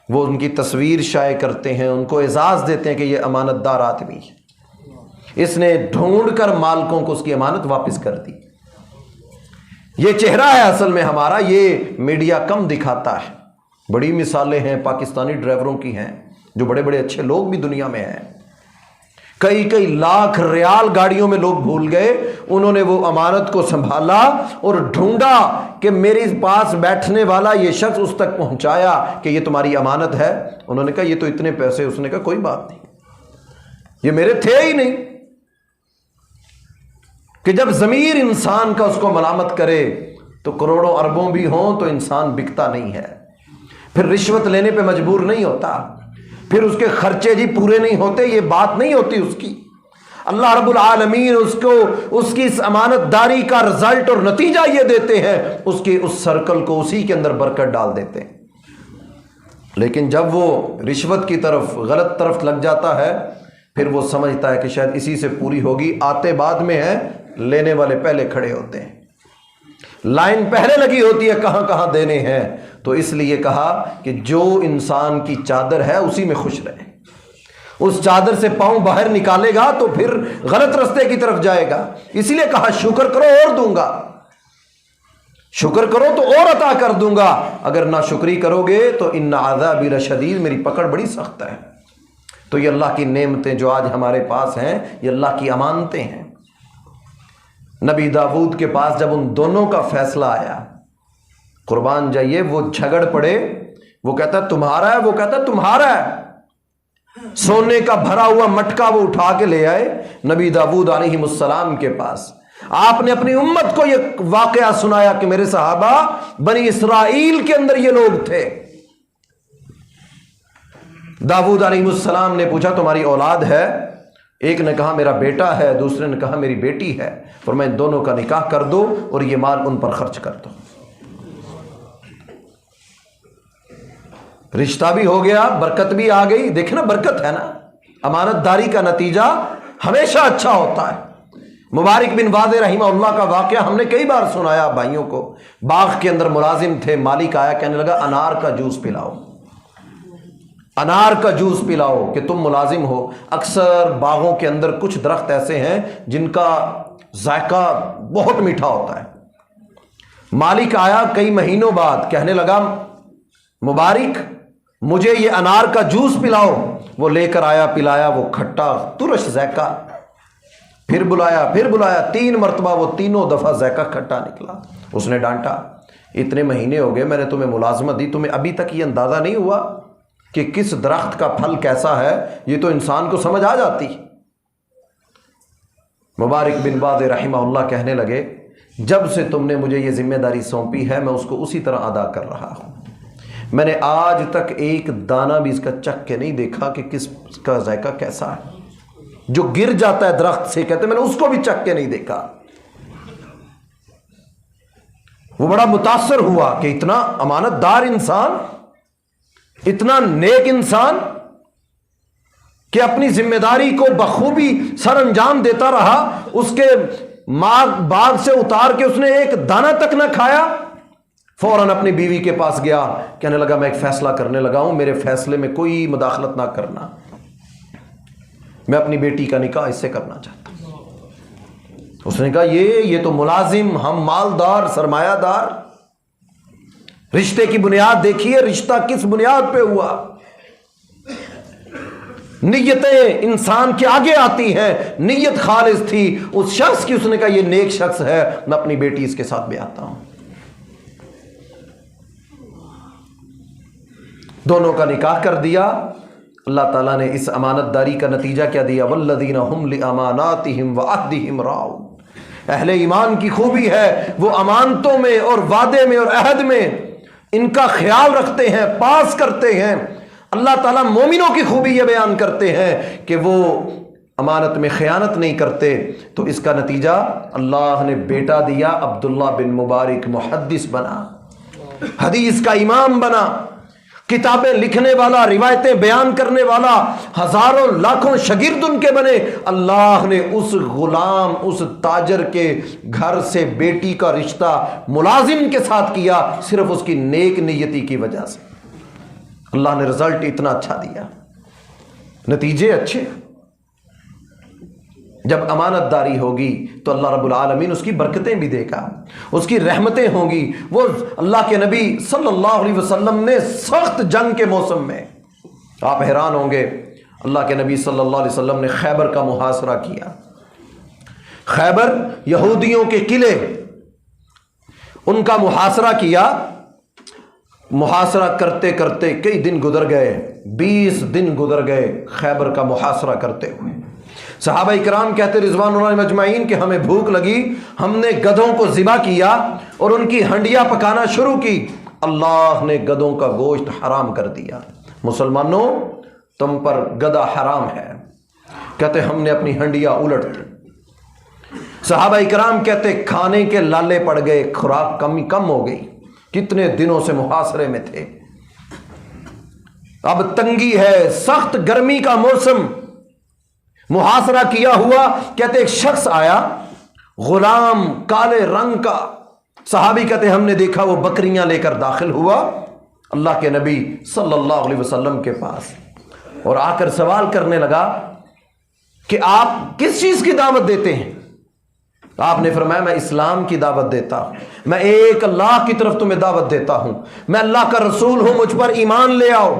وہ ان کی تصویر شائع کرتے ہیں، ان کو اعزاز دیتے ہیں کہ یہ امانت دار آدمی ہے، اس نے ڈھونڈ کر مالکوں کو اس کی امانت واپس کر دی۔ یہ چہرہ ہے اصل میں ہمارا، یہ میڈیا کم دکھاتا ہے۔ بڑی مثالیں ہیں پاکستانی ڈرائیوروں کی ہیں، جو بڑے بڑے اچھے لوگ بھی دنیا میں ہیں، کئی لاکھ ریال گاڑیوں میں لوگ بھول گئے، انہوں نے وہ امانت کو سنبھالا اور ڈھونڈا کہ میرے پاس بیٹھنے والا یہ شخص اس تک پہنچایا کہ یہ تمہاری امانت ہے، انہوں نے کہا یہ تو اتنے پیسے، اس نے کہا کوئی بات نہیں، یہ میرے تھے ہی نہیں۔ کہ جب ضمیر انسان کا اس کو ملامت کرے تو کروڑوں اربوں بھی ہوں تو انسان بکتا نہیں ہے، پھر رشوت لینے پہ مجبور نہیں ہوتا، پھر اس کے خرچے جی پورے نہیں ہوتے، یہ بات نہیں ہوتی اس کی۔ اللہ رب العالمین اس کو اس کی اس امانت داری کا رزلٹ اور نتیجہ یہ دیتے ہیں، اس کے اس سرکل کو اسی کے اندر برکت ڈال دیتے ہیں۔ لیکن جب وہ رشوت کی طرف، غلط طرف لگ جاتا ہے، پھر وہ سمجھتا ہے کہ شاید اسی سے پوری ہوگی، آتے بعد میں ہیں، لینے والے پہلے کھڑے ہوتے ہیں، لائن پہلے لگی ہوتی ہے کہاں کہاں دینے ہیں۔ تو اس لیے کہا کہ جو انسان کی چادر ہے اسی میں خوش رہے، اس چادر سے پاؤں باہر نکالے گا تو پھر غلط رستے کی طرف جائے گا۔ اسی لیے کہا شکر کرو اور دوں گا، شکر کرو تو اور عطا کر دوں گا، اگر ناشکری کرو گے تو ان عذابی لشدید، میری پکڑ بڑی سخت ہے۔ تو یہ اللہ کی نعمتیں جو آج ہمارے پاس ہیں، یہ اللہ کی امانتیں ہیں۔ نبی داؤد کے پاس جب ان دونوں کا فیصلہ آیا، قربان جائیے، وہ جھگڑ پڑے، وہ کہتا ہے تمہارا ہے، وہ کہتا ہے تمہارا ہے، سونے کا بھرا ہوا مٹکا وہ اٹھا کے لے آئے نبی داؤد علیہ السلام کے پاس۔ آپ نے اپنی امت کو یہ واقعہ سنایا کہ میرے صحابہ بنی اسرائیل کے اندر یہ لوگ تھے۔ داؤد علیہ السلام نے پوچھا تمہاری اولاد ہے؟ ایک نے کہا میرا بیٹا ہے، دوسرے نے کہا میری بیٹی ہے، فرمایا ان دونوں کا نکاح کر دو اور یہ مال ان پر خرچ کر دو۔ رشتہ بھی ہو گیا، برکت بھی آ گئی۔ دیکھیں نا، برکت ہے نا، امانت داری کا نتیجہ ہمیشہ اچھا ہوتا ہے۔ مبارک بن واضح رحمہ اللہ کا واقعہ ہم نے کئی بار سنایا بھائیوں کو۔ باغ کے اندر ملازم تھے، مالک آیا کہنے لگا انار کا جوس پلاؤ، انار کا جوس پلاؤ کہ تم ملازم ہو۔ اکثر باغوں کے اندر کچھ درخت ایسے ہیں جن کا ذائقہ بہت میٹھا ہوتا ہے۔ مالک آیا کئی مہینوں بعد، کہنے لگا مبارک مجھے یہ انار کا جوس پلاؤ۔ وہ لے کر آیا، پلایا، وہ کھٹا ترش ذائقہ۔ پھر بلایا 3 مرتبہ، وہ تینوں دفعہ ذائقہ کھٹا نکلا۔ اس نے ڈانٹا اتنے مہینے ہو گئے میں نے تمہیں ملازمت دی، تمہیں ابھی تک یہ اندازہ نہیں ہوا کہ کس درخت کا پھل کیسا ہے؟ یہ تو انسان کو سمجھ آ جاتی۔ مبارک بن واضح رحمہ اللہ کہنے لگے جب سے تم نے مجھے یہ ذمہ داری سونپی ہے میں اس کو اسی طرح ادا کر رہا ہوں۔ میں نے آج تک ایک دانہ بھی اس کا چکھ کے نہیں دیکھا کہ کس کا ذائقہ کیسا ہے۔ جو گر جاتا ہے درخت سے کہتے ہیں میں نے اس کو بھی چکھ کے نہیں دیکھا۔ وہ بڑا متاثر ہوا کہ اتنا امانت دار انسان، اتنا نیک انسان کہ اپنی ذمہ داری کو بخوبی سر انجام دیتا رہا، اس کے باغ سے اتار کے اس نے ایک دانہ تک نہ کھایا، فوراً اپنی بیوی کے پاس گیا، کہنے لگا میں ایک فیصلہ کرنے لگا ہوں، میرے فیصلے میں کوئی مداخلت نہ کرنا، میں اپنی بیٹی کا نکاح اس سے کرنا چاہتا ہوں۔ اس نے کہا یہ تو ملازم، ہم مالدار سرمایہ دار، رشتے کی بنیاد دیکھیے، رشتہ کس بنیاد پہ ہوا، نیتیں انسان کے آگے آتی ہیں، نیت خالص تھی اس شخص کی، اس نے کہا یہ نیک شخص ہے، میں اپنی بیٹی اس کے ساتھ بھی آتا ہوں۔ دونوں کا نکاح کر دیا۔ اللہ تعالیٰ نے اس امانت داری کا نتیجہ کیا دیا؟ والذین هم لاماناتہم وعہدہم راعون۔ اہل ایمان کی خوبی ہے وہ امانتوں میں اور وعدے میں اور عہد میں ان کا خیال رکھتے ہیں، پاس کرتے ہیں۔ اللہ تعالیٰ مومنوں کی خوبی یہ بیان کرتے ہیں کہ وہ امانت میں خیانت نہیں کرتے۔ تو اس کا نتیجہ اللہ نے بیٹا دیا، عبداللہ بن مبارک محدث بنا، حدیث کا امام بنا، کتابیں لکھنے والا، روایتیں بیان کرنے والا، ہزاروں لاکھوں شاگرد ان کے بنے۔ اللہ نے اس غلام، اس تاجر کے گھر سے بیٹی کا رشتہ ملازم کے ساتھ کیا، صرف اس کی نیک نیتی کی وجہ سے۔ اللہ نے رزلٹ اتنا اچھا دیا، نتیجے اچھے۔ جب امانت داری ہوگی تو اللہ رب العالمین اس کی برکتیں بھی دے گا، اس کی رحمتیں ہوں گی۔ وہ اللہ کے نبی صلی اللہ علیہ وسلم نے سخت جنگ کے موسم میں، آپ حیران ہوں گے، اللہ کے نبی صلی اللہ علیہ وسلم نے خیبر کا محاصرہ کیا۔ خیبر یہودیوں کے قلعے، ان کا محاصرہ کیا۔ محاصرہ کرتے کرتے کئی دن گزر گئے، 20 دن گزر گئے خیبر کا محاصرہ کرتے ہوئے۔ صحابہ کرام کہتے رضوان اللہ علیہم اجمعین کہ ہمیں بھوک لگی، ہم نے گدھوں کو ذبح کیا اور ان کی ہنڈیاں پکانا شروع کی۔ اللہ نے گدھوں کا گوشت حرام کر دیا۔ مسلمانوں تم پر گدھا حرام ہے، کہتے ہم نے اپنی ہنڈیاں الٹ دی۔ صحابہ کرام کہتے کھانے کے لالے پڑ گئے، خوراک کم ہو گئی، کتنے دنوں سے محاصرے میں تھے، اب تنگی ہے، سخت گرمی کا موسم، محاصرہ کیا ہوا۔ کہتے ایک شخص آیا، غلام کالے رنگ کا، صحابی کہتے ہم نے دیکھا وہ بکریاں لے کر داخل ہوا اللہ کے نبی صلی اللہ علیہ وسلم کے پاس، اور آ کر سوال کرنے لگا کہ آپ کس چیز کی دعوت دیتے ہیں؟ آپ نے فرمایا میں اسلام کی دعوت دیتا ہوں، میں ایک اللہ کی طرف تمہیں دعوت دیتا ہوں، میں اللہ کا رسول ہوں، مجھ پر ایمان لے آؤ۔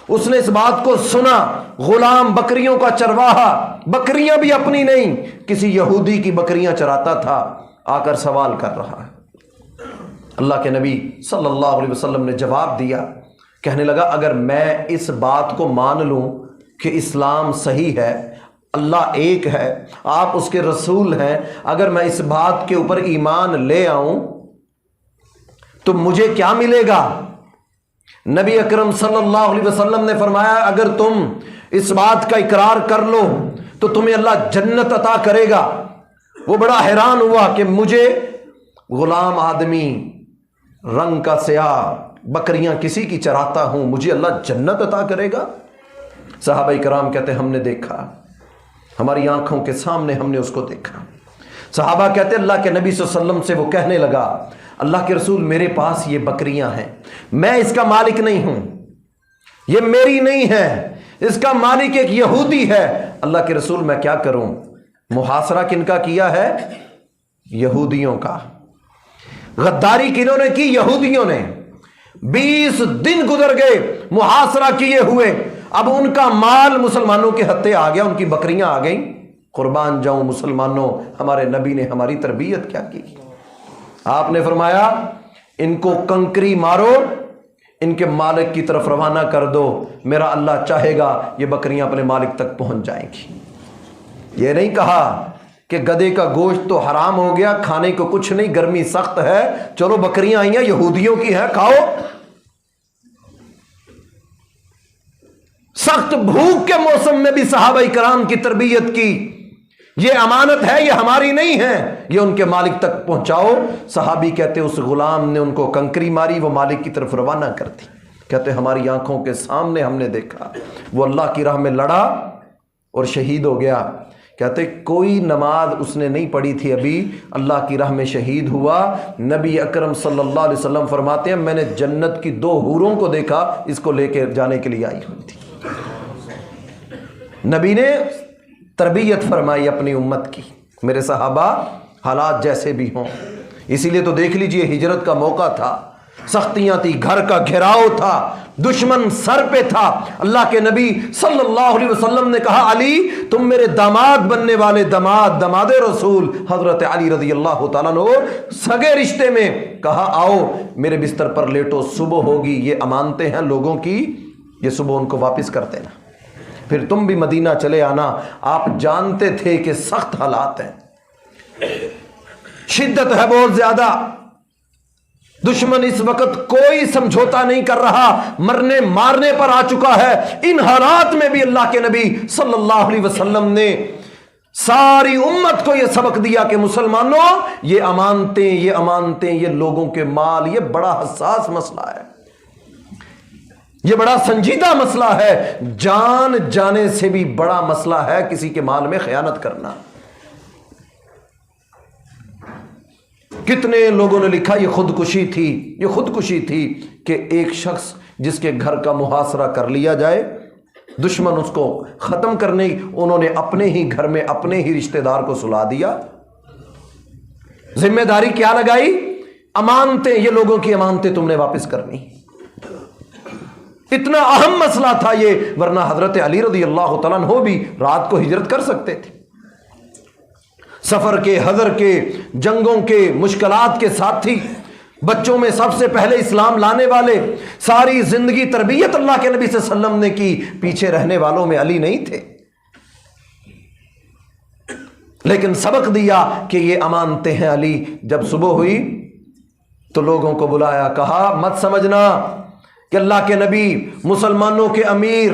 اس نے اس بات کو سنا، غلام بکریوں کا چرواہا، بکریاں بھی اپنی نہیں، کسی یہودی کی بکریاں چراتا تھا، آ کر سوال کر رہا ہے۔ اللہ کے نبی صلی اللہ علیہ وسلم نے جواب دیا، کہنے لگا اگر میں اس بات کو مان لوں کہ اسلام صحیح ہے، اللہ ایک ہے، آپ اس کے رسول ہیں، اگر میں اس بات کے اوپر ایمان لے آؤں تو مجھے کیا ملے گا؟ نبی اکرم صلی اللہ علیہ وسلم نے فرمایا اگر تم اس بات کا اقرار کر لو تو تمہیں اللہ جنت عطا کرے گا۔ وہ بڑا حیران ہوا کہ مجھے غلام آدمی، رنگ کا سیاہ، بکریاں کسی کی چراتا ہوں، مجھے اللہ جنت عطا کرے گا؟ صحابہ کرام کہتے ہم نے دیکھا، ہماری آنکھوں کے سامنے ہم نے اس کو دیکھا۔ صحابہ کہتے اللہ کے نبی صلی اللہ علیہ وسلم سے وہ کہنے لگا اللہ کے رسول میرے پاس یہ بکریاں ہیں، میں اس کا مالک نہیں ہوں، یہ میری نہیں ہے، اس کا مالک ایک یہودی ہے۔ اللہ کے رسول میں کیا کروں؟ محاصرہ کن کا کیا ہے؟ یہودیوں کا۔ غداری کنہوں نے کی؟ یہودیوں نے۔ 20 دن گزر گئے محاصرہ کیے ہوئے، اب ان کا مال مسلمانوں کے ہتھے آ گیا، ان کی بکریاں آ گئیں۔ قربان جاؤں مسلمانوں، ہمارے نبی نے ہماری تربیت کیا کی؟ آپ نے فرمایا ان کو کنکری مارو، ان کے مالک کی طرف روانہ کر دو، میرا اللہ چاہے گا یہ بکریاں اپنے مالک تک پہنچ جائیں گی۔ یہ نہیں کہا کہ گدھے کا گوشت تو حرام ہو گیا، کھانے کو کچھ نہیں، گرمی سخت ہے، چلو بکریاں آئی ہیں یہودیوں کی ہیں کھاؤ۔ سخت بھوک کے موسم میں بھی صحابہ کرام کی تربیت کی، یہ امانت ہے، یہ ہماری نہیں ہے، یہ ان کے مالک تک پہنچاؤ۔ صحابی کہتے اس غلام نے ان کو کنکری ماری، وہ مالک کی طرف روانہ کر دی۔ کہتے ہماری آنکھوں کے سامنے ہم نے دیکھا وہ اللہ کی راہ میں لڑا، اور شہید ہو گیا. کہتے کوئی نماز اس نے نہیں پڑھی تھی ابھی، اللہ کی راہ میں شہید ہوا. نبی اکرم صلی اللہ علیہ وسلم فرماتے ہیں میں نے جنت کی 2 حوروں کو دیکھا، اس کو لے کے جانے کے لیے آئی ہوئی تھی. نبی نے تربیت فرمائی اپنی امت کی، میرے صحابہ حالات جیسے بھی ہوں. اسی لیے تو دیکھ لیجئے ہجرت کا موقع تھا، سختیاں تھی، گھر کا گھیراؤ تھا، دشمن سر پہ تھا. اللہ کے نبی صلی اللہ علیہ وسلم نے کہا علی تم میرے داماد بننے والے داماد رسول حضرت علی رضی اللہ تعالیٰ عنہ سگے رشتے میں، کہا آؤ میرے بستر پر لیٹو، صبح ہوگی. یہ امانتیں ہیں لوگوں کی، یہ صبح ان کو واپس کر دینا، پھر تم بھی مدینہ چلے آنا. آپ جانتے تھے کہ سخت حالات ہیں، شدت ہے بہت زیادہ، دشمن اس وقت کوئی سمجھوتا نہیں کر رہا، مرنے مارنے پر آ چکا ہے. ان حالات میں بھی اللہ کے نبی صلی اللہ علیہ وسلم نے ساری امت کو یہ سبق دیا کہ مسلمانوں یہ امانتیں یہ لوگوں کے مال، یہ بڑا حساس مسئلہ ہے، یہ بڑا سنجیدہ مسئلہ ہے. جان جانے سے بھی بڑا مسئلہ ہے کسی کے مال میں خیانت کرنا. کتنے لوگوں نے لکھا یہ خودکشی تھی کہ ایک شخص جس کے گھر کا محاصرہ کر لیا جائے، دشمن اس کو ختم کرنے، انہوں نے اپنے ہی گھر میں اپنے ہی رشتہ دار کو سلا دیا. ذمہ داری کیا لگائی؟ امانتیں، یہ لوگوں کی امانتیں تم نے واپس کرنی. اتنا اہم مسئلہ تھا یہ، ورنہ حضرت علی رضی اللہ تعالیٰ عنہ بھی رات کو ہجرت کر سکتے تھے. سفر کے، حضر کے، جنگوں کے، مشکلات کے ساتھی، بچوں میں سب سے پہلے اسلام لانے والے، ساری زندگی تربیت اللہ کے نبی صلی اللہ علیہ وسلم نے کی، پیچھے رہنے والوں میں علی نہیں تھے. لیکن سبق دیا کہ یہ امانتیں ہیں علی. جب صبح ہوئی تو لوگوں کو بلایا، کہا مت سمجھنا کہ اللہ کے نبی، مسلمانوں کے امیر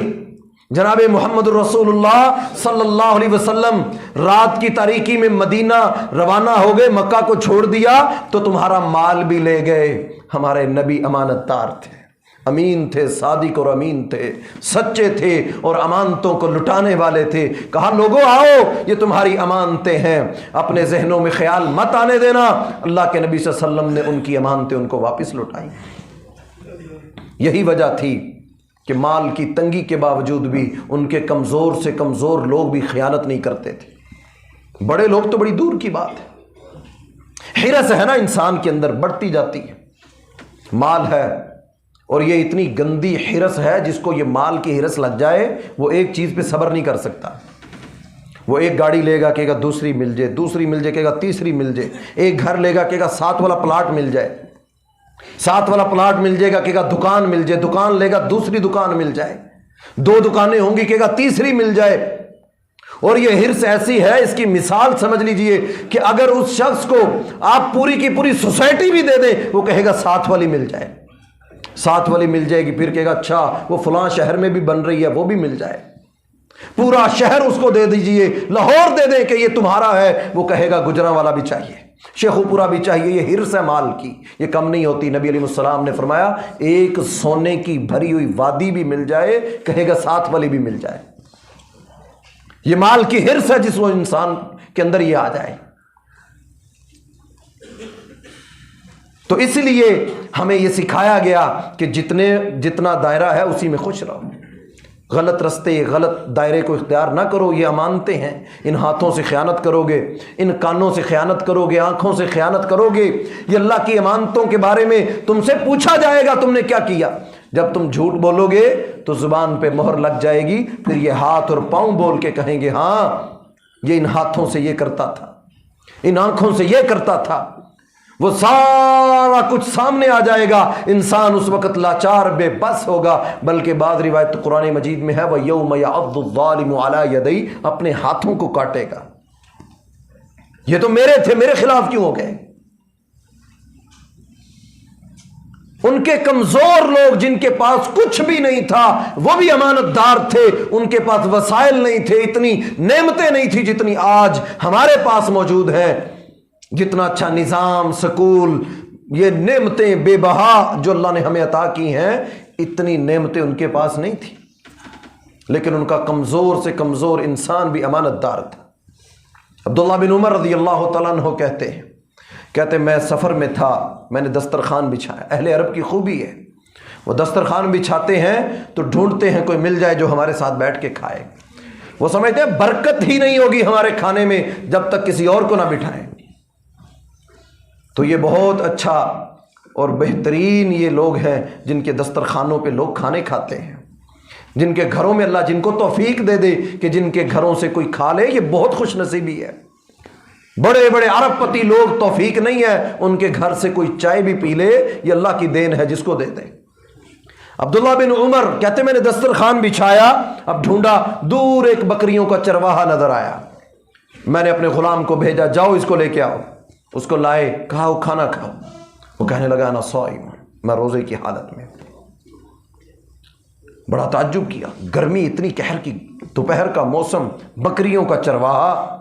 جناب محمد رسول اللہ صلی اللہ علیہ وسلم رات کی تاریکی میں مدینہ روانہ ہو گئے، مکہ کو چھوڑ دیا تو تمہارا مال بھی لے گئے. ہمارے نبی امانت دار تھے، امین تھے، صادق اور امین تھے، سچے تھے اور امانتوں کو لٹانے والے تھے. کہا لوگوں آؤ یہ تمہاری امانتیں ہیں، اپنے ذہنوں میں خیال مت آنے دینا. اللہ کے نبی صلی اللہ علیہ وسلم نے ان کی امانتیں ان کو واپس لٹائیں. یہی وجہ تھی کہ مال کی تنگی کے باوجود بھی ان کے کمزور سے کمزور لوگ بھی خیانت نہیں کرتے تھے. بڑے لوگ تو بڑی دور کی بات ہے، حرص ہے نا انسان کے اندر بڑھتی جاتی ہے. مال ہے اور یہ اتنی گندی حرص ہے، جس کو یہ مال کی حرص لگ جائے وہ ایک چیز پہ صبر نہیں کر سکتا. وہ ایک گاڑی لے گا کہے گا دوسری مل جائے، دوسری مل جائے کہے گا تیسری مل جائے، ایک گھر لے گا کہے گا 7 والا پلاٹ مل جائے، 7 والا پلاٹ مل جائے گا کہے گا دکان مل جائے، دکان لے گا دوسری دکان مل جائے، 2 دکانیں ہوں گی کہے گا تیسری مل جائے. اور یہ حرص ایسی ہے، اس کی مثال سمجھ لیجئے کہ اگر اس شخص کو آپ پوری کی پوری سوسائٹی بھی دے دیں وہ کہے گا 7 والی مل جائے، 7 والی مل جائے گی، پھر کہے گا اچھا وہ فلاں شہر میں بھی بن رہی ہے وہ بھی مل جائے، پورا شہر اس کو دے دیجئے، لاہور دے دیں کہ یہ تمہارا ہے، وہ کہے گا گجرانوالا بھی چاہیے، شیخو پورا بھی چاہیے. یہ حرص ہے مال کی، یہ کم نہیں ہوتی. نبی علیہ السلام نے فرمایا ایک سونے کی بھری ہوئی وادی بھی مل جائے کہے گا 7 والی بھی مل جائے. یہ مال کی حرص ہے جس وہ انسان کے اندر یہ آ جائے. تو اس لیے ہمیں یہ سکھایا گیا کہ جتنا دائرہ ہے اسی میں خوش رہو، غلط رستے، غلط دائرے کو اختیار نہ کرو. یہ امانتیں ہیں، ان ہاتھوں سے خیانت کرو گے، ان کانوں سے خیانت کرو گے، آنکھوں سے خیانت کرو گے. یہ اللہ کی امانتوں کے بارے میں تم سے پوچھا جائے گا تم نے کیا کیا. جب تم جھوٹ بولو گے تو زبان پہ مہر لگ جائے گی، پھر یہ ہاتھ اور پاؤں بول کے کہیں گے ہاں یہ ان ہاتھوں سے یہ کرتا تھا، ان آنکھوں سے یہ کرتا تھا. وہ سارا کچھ سامنے آ جائے گا. انسان اس وقت لاچار بے بس ہوگا. بلکہ بعض روایت قرآن مجید میں ہے وَيَوْمَ يَعَضُّ الظَّالِمُ عَلَى يَدَيْهِ، اپنے ہاتھوں کو کاٹے گا. یہ تو میرے تھے، میرے خلاف کیوں ہو گئے. ان کے کمزور لوگ جن کے پاس کچھ بھی نہیں تھا وہ بھی امانت دار تھے، ان کے پاس وسائل نہیں تھے، اتنی نعمتیں نہیں تھی جتنی آج ہمارے پاس موجود ہیں. جتنا اچھا نظام، سکول، یہ نعمتیں بے بہا جو اللہ نے ہمیں عطا کی ہیں، اتنی نعمتیں ان کے پاس نہیں تھی. لیکن ان کا کمزور سے کمزور انسان بھی امانت دار تھا۔ عبداللہ بن عمر رضی اللہ تعالیٰ عنہ کہتے میں سفر میں تھا، میں نے دسترخوان بچھایا۔ اہل عرب کی خوبی ہے، وہ دسترخوان بچھاتے ہیں تو ڈھونڈتے ہیں کوئی مل جائے جو ہمارے ساتھ بیٹھ کے کھائے۔ وہ سمجھتے ہیں برکت ہی نہیں ہوگی ہمارے کھانے میں جب تک کسی اور کو نہ بٹھائیں۔ تو یہ بہت اچھا اور بہترین یہ لوگ ہیں جن کے دسترخوانوں پہ لوگ کھانے کھاتے ہیں، جن کے گھروں میں اللہ جن کو توفیق دے دے کہ جن کے گھروں سے کوئی کھا لے، یہ بہت خوش نصیبی ہے۔ بڑے بڑے ارب پتی لوگ توفیق نہیں ہے ان کے گھر سے کوئی چائے بھی پی لے، یہ اللہ کی دین ہے، جس کو دے دیں۔ عبداللہ بن عمر کہتے میں نے دسترخوان بچھایا، اب ڈھونڈا، دور ایک بکریوں کا چرواہا نظر آیا۔ میں نے اپنے غلام کو بھیجا، جاؤ اس کو لے کے آؤ۔ اس کو لائے، کہا وہ کھانا کھاؤ۔ وہ کہنے لگا انا صائم، میں روزے کی حالت میں۔ بڑا تعجب کیا، گرمی اتنی قہر کی، دوپہر کا موسم، بکریوں کا چرواہا،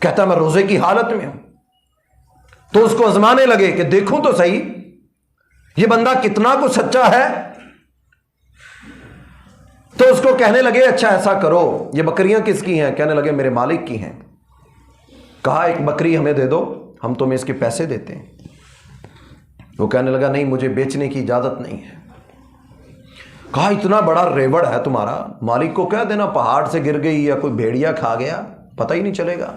کہتا میں روزے کی حالت میں ہوں۔ تو اس کو آزمانے لگے کہ دیکھوں تو صحیح یہ بندہ کتنا کو سچا ہے۔ تو اس کو کہنے لگے اچھا ایسا کرو، یہ بکریاں کس کی ہیں؟ کہنے لگے میرے مالک کی ہیں۔ کہا ایک بکری ہمیں دے دو، ہم تمہیں اس کے پیسے دیتے ہیں۔ وہ کہنے لگا نہیں، مجھے بیچنے کی اجازت نہیں ہے۔ کہا اتنا بڑا ریوڑ ہے تمہارا، مالک کو کہہ دینا پہاڑ سے گر گئی یا کوئی بھیڑیا کھا گیا، پتہ ہی نہیں چلے گا۔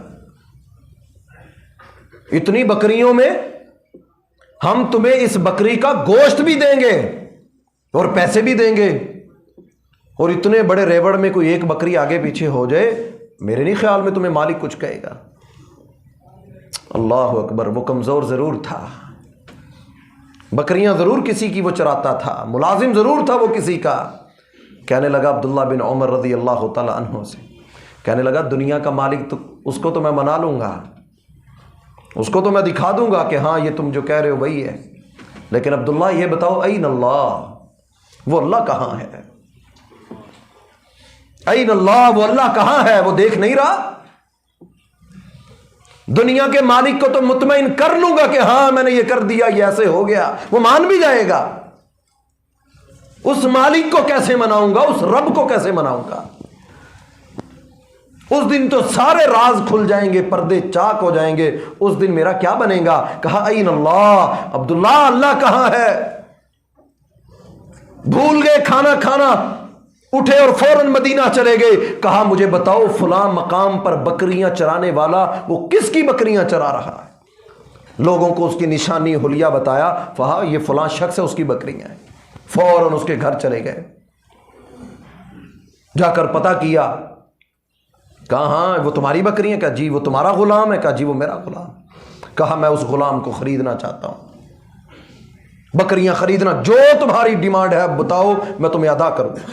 اتنی بکریوں میں ہم تمہیں اس بکری کا گوشت بھی دیں گے اور پیسے بھی دیں گے، اور اتنے بڑے ریوڑ میں کوئی ایک بکری آگے پیچھے ہو جائے، میرے نہیں خیال میں تمہیں مالک کچھ کہے گا۔ اللہ اکبر، وہ کمزور ضرور تھا، بکریاں ضرور کسی کی وہ چراتا تھا، ملازم ضرور تھا وہ کسی کا۔ کہنے لگا عبداللہ بن عمر رضی اللہ تعالی عنہ سے، کہنے لگا دنیا کا مالک تو اس کو تو میں منا لوں گا، اس کو تو میں دکھا دوں گا کہ ہاں یہ تم جو کہہ رہے ہو وہی ہے، لیکن عبداللہ یہ بتاؤ این اللہ، وہ اللہ کہاں ہے؟ این اللہ، وہ اللہ کہاں ہے؟ وہ دیکھ نہیں رہا؟ دنیا کے مالک کو تو مطمئن کر لوں گا کہ ہاں میں نے یہ کر دیا، یہ ایسے ہو گیا، وہ مان بھی جائے گا۔ اس مالک کو کیسے مناؤں گا؟ اس رب کو کیسے مناؤں گا؟ اس دن تو سارے راز کھل جائیں گے، پردے چاک ہو جائیں گے، اس دن میرا کیا بنے گا؟ کہا این اللہ، عبداللہ اللہ کہاں ہے؟ بھول گئے کھانا کھانا، اٹھے اور فوراً مدینہ چلے گئے۔ کہا مجھے بتاؤ فلاں مقام پر بکریاں چرانے والا وہ کس کی بکریاں چرا رہا ہے؟ لوگوں کو اس کی نشانی حلیہ بتایا، کہا یہ فلاں شخص ہے، اس کی بکریاں ہیں۔ فوراً اس کے گھر چلے گئے، جا کر پتہ کیا، کہا ہاں وہ تمہاری بکریاں؟ کہا جی۔ وہ تمہارا غلام ہے؟ کہا جی وہ میرا غلام۔ کہا میں اس غلام کو خریدنا چاہتا ہوں، بکریاں خریدنا، جو تمہاری ڈیمانڈ ہے بتاؤ میں تمہیں ادا کروں گا۔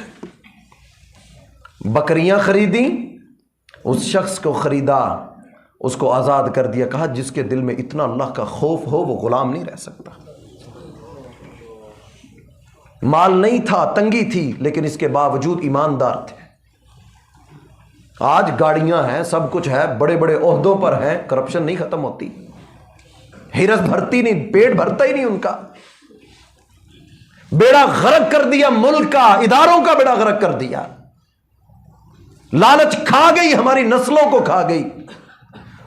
بکریاں خریدیں، اس شخص کو خریدا، اس کو آزاد کر دیا۔ کہا جس کے دل میں اتنا اللہ کا خوف ہو وہ غلام نہیں رہ سکتا۔ مال نہیں تھا، تنگی تھی، لیکن اس کے باوجود ایماندار تھے۔ آج گاڑیاں ہیں، سب کچھ ہے، بڑے بڑے عہدوں پر ہیں، کرپشن نہیں ختم ہوتی، ہرس بھرتی نہیں، پیٹ بھرتا ہی نہیں ان کا۔ بیڑا غرق کر دیا ملک کا، اداروں کا بیڑا غرق کر دیا۔ لالچ کھا گئی، ہماری نسلوں کو کھا گئی۔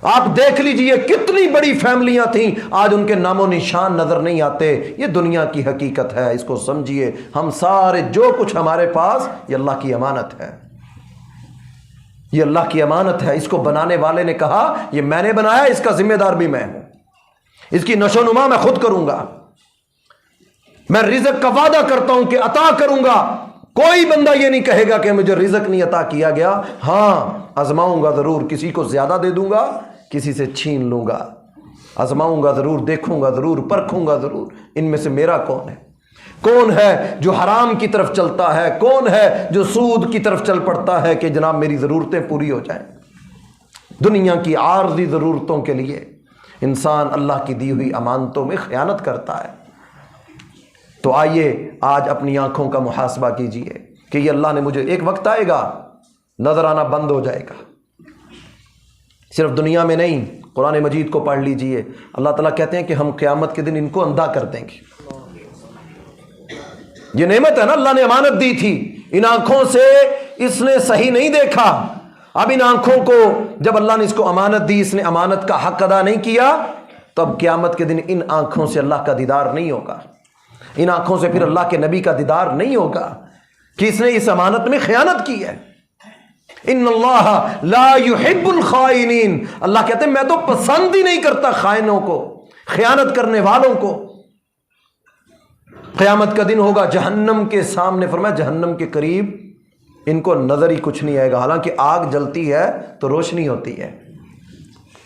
آپ دیکھ لیجئے کتنی بڑی فیملیاں تھیں، آج ان کے نام و نشان نظر نہیں آتے۔ یہ دنیا کی حقیقت ہے، اس کو سمجھیے۔ ہم سارے جو کچھ ہمارے پاس، یہ اللہ کی امانت ہے، یہ اللہ کی امانت ہے۔ اس کو بنانے والے نے کہا یہ میں نے بنایا، اس کا ذمہ دار بھی میں ہوں، اس کی نشو و نما میں خود کروں گا، میں رزق کا وعدہ کرتا ہوں کہ عطا کروں گا۔ کوئی بندہ یہ نہیں کہے گا کہ مجھے رزق نہیں عطا کیا گیا۔ ہاں آزماؤں گا ضرور، کسی کو زیادہ دے دوں گا، کسی سے چھین لوں گا، آزماؤں گا ضرور، دیکھوں گا ضرور، پرکھوں گا ضرور، ان میں سے میرا کون ہے؟ کون ہے جو حرام کی طرف چلتا ہے؟ کون ہے جو سود کی طرف چل پڑتا ہے کہ جناب میری ضرورتیں پوری ہو جائیں؟ دنیا کی عارضی ضرورتوں کے لیے انسان اللہ کی دی ہوئی امانتوں میں خیانت کرتا ہے۔ تو آئیے آج اپنی آنکھوں کا محاسبہ کیجئے کہ یہ اللہ نے مجھے، ایک وقت آئے گا نظر آنا بند ہو جائے گا، صرف دنیا میں نہیں، قرآن مجید کو پڑھ لیجئے، اللہ تعالیٰ کہتے ہیں کہ ہم قیامت کے دن ان کو اندھا کر دیں گے۔ یہ نعمت ہے نا، اللہ نے امانت دی تھی، ان آنکھوں سے اس نے صحیح نہیں دیکھا. اب ان آنکھوں کو جب اللہ نے اس کو امانت دی، اس نے امانت کا حق ادا نہیں کیا، تو اب قیامت کے دن ان آنکھوں سے اللہ کا دیدار نہیں ہوگا. ان آنکھوں سے پھر اللہ کے نبی کا دیدار نہیں ہوگا کہ اس نے اس امانت میں خیانت کی ہے. ان اللہ لا يحب الخائنین، اللہ کہتے ہیں میں تو پسند ہی نہیں کرتا خائنوں کو، خیانت کرنے والوں کو. قیامت کا دن ہوگا جہنم کے سامنے، فرمایا جہنم کے قریب ان کو نظر ہی کچھ نہیں آئے گا. حالانکہ آگ جلتی ہے تو روشنی ہوتی ہے،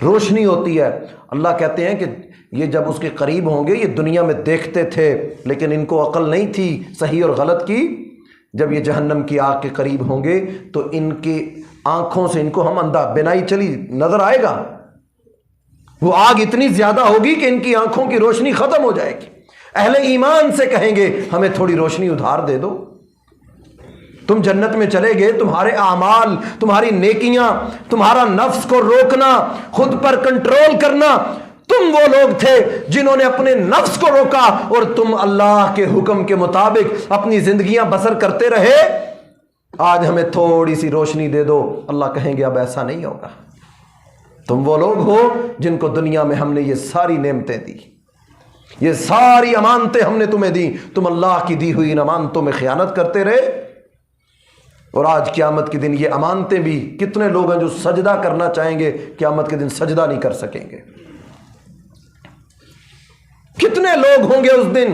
روشنی ہوتی ہے. اللہ کہتے ہیں کہ یہ جب اس کے قریب ہوں گے، یہ دنیا میں دیکھتے تھے لیکن ان کو عقل نہیں تھی صحیح اور غلط کی. جب یہ جہنم کی آگ کے قریب ہوں گے تو ان کی آنکھوں سے ان کو ہم اندھا بینائی چلی نظر آئے گا. وہ آگ اتنی زیادہ ہوگی کہ ان کی آنکھوں کی روشنی ختم ہو جائے گی. اہل ایمان سے کہیں گے ہمیں تھوڑی روشنی ادھار دے دو. تم جنت میں چلے گئے، تمہارے اعمال، تمہاری نیکیاں، تمہارا نفس کو روکنا، خود پر کنٹرول کرنا، تم وہ لوگ تھے جنہوں نے اپنے نفس کو روکا اور تم اللہ کے حکم کے مطابق اپنی زندگیاں بسر کرتے رہے. آج ہمیں تھوڑی سی روشنی دے دو. اللہ کہیں گے اب ایسا نہیں ہوگا. تم وہ لوگ ہو جن کو دنیا میں ہم نے یہ ساری نعمتیں دی، یہ ساری امانتیں ہم نے تمہیں دی، تم اللہ کی دی ہوئی ان امانتوں میں خیانت کرتے رہے. اور آج قیامت کے دن یہ امانتیں بھی، کتنے لوگ ہیں جو سجدہ کرنا چاہیں گے، قیامت کے دن سجدہ نہیں کر سکیں گے. کتنے لوگ ہوں گے اس دن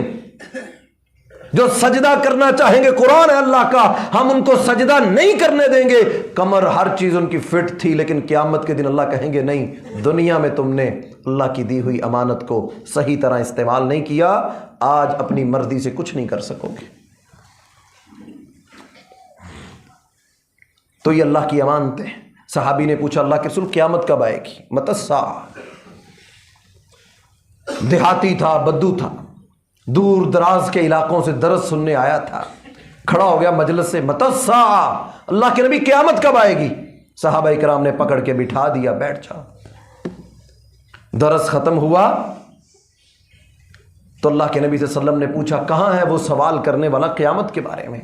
جو سجدہ کرنا چاہیں گے، قرآن ہے اللہ کا، ہم ان کو سجدہ نہیں کرنے دیں گے. کمر ہر چیز ان کی فٹ تھی، لیکن قیامت کے دن اللہ کہیں گے نہیں، دنیا میں تم نے اللہ کی دی ہوئی امانت کو صحیح طرح استعمال نہیں کیا، آج اپنی مرضی سے کچھ نہیں کر سکو گے. تو یہ اللہ کی امانت ہے. صحابی نے پوچھا اللہ کے رسول قیامت کب آئے گی؟ متی الساعہ. دیہاتی تھا، بدو تھا، دور دراز کے علاقوں سے درس سننے آیا تھا، کھڑا ہو گیا مجلس سے، متی الساعہ، اللہ کے نبی قیامت کب آئے گی؟ صحابہ کرام نے پکڑ کے بٹھا دیا، بیٹھ جا. درس ختم ہوا تو اللہ کے نبی صلی اللہ علیہ وسلم نے پوچھا کہاں ہے وہ سوال کرنے والا قیامت کے بارے میں؟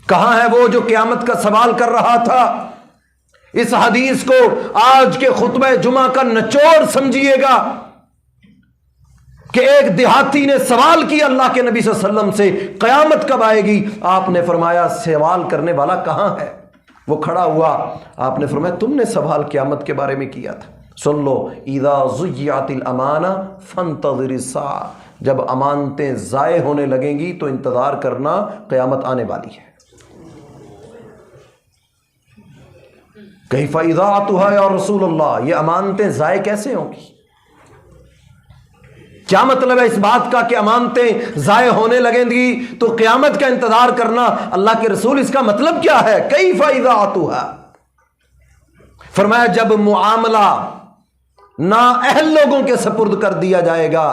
کہاں ہے وہ جو قیامت کا سوال کر رہا تھا؟ اس حدیث کو آج کے خطبہ جمعہ کا نچوڑ سمجھیے گا کہ ایک دیہاتی نے سوال کیا اللہ کے نبی صلی اللہ علیہ وسلم سے قیامت کب آئے گی؟ آپ نے فرمایا سوال کرنے والا کہاں ہے؟ وہ کھڑا ہوا، آپ نے فرمایا تم نے سوال قیامت کے بارے میں کیا تھا، سن لو، اذا ضیعت الامانہ فانتظر الساعہ، جب امانتیں ضائع ہونے لگیں گی تو انتظار کرنا، قیامت آنے والی ہے. کیف اضاعتها یا رسول اللہ، یہ امانتیں ضائع کیسے ہوں گی؟ کیا مطلب ہے اس بات کا کہ امانتیں ضائع ہونے لگیں گی تو قیامت کا انتظار کرنا؟ اللہ کے رسول اس کا مطلب کیا ہے؟ کیف اضاعتها، فرمایا جب معاملہ نااہل لوگوں کے سپرد کر دیا جائے گا،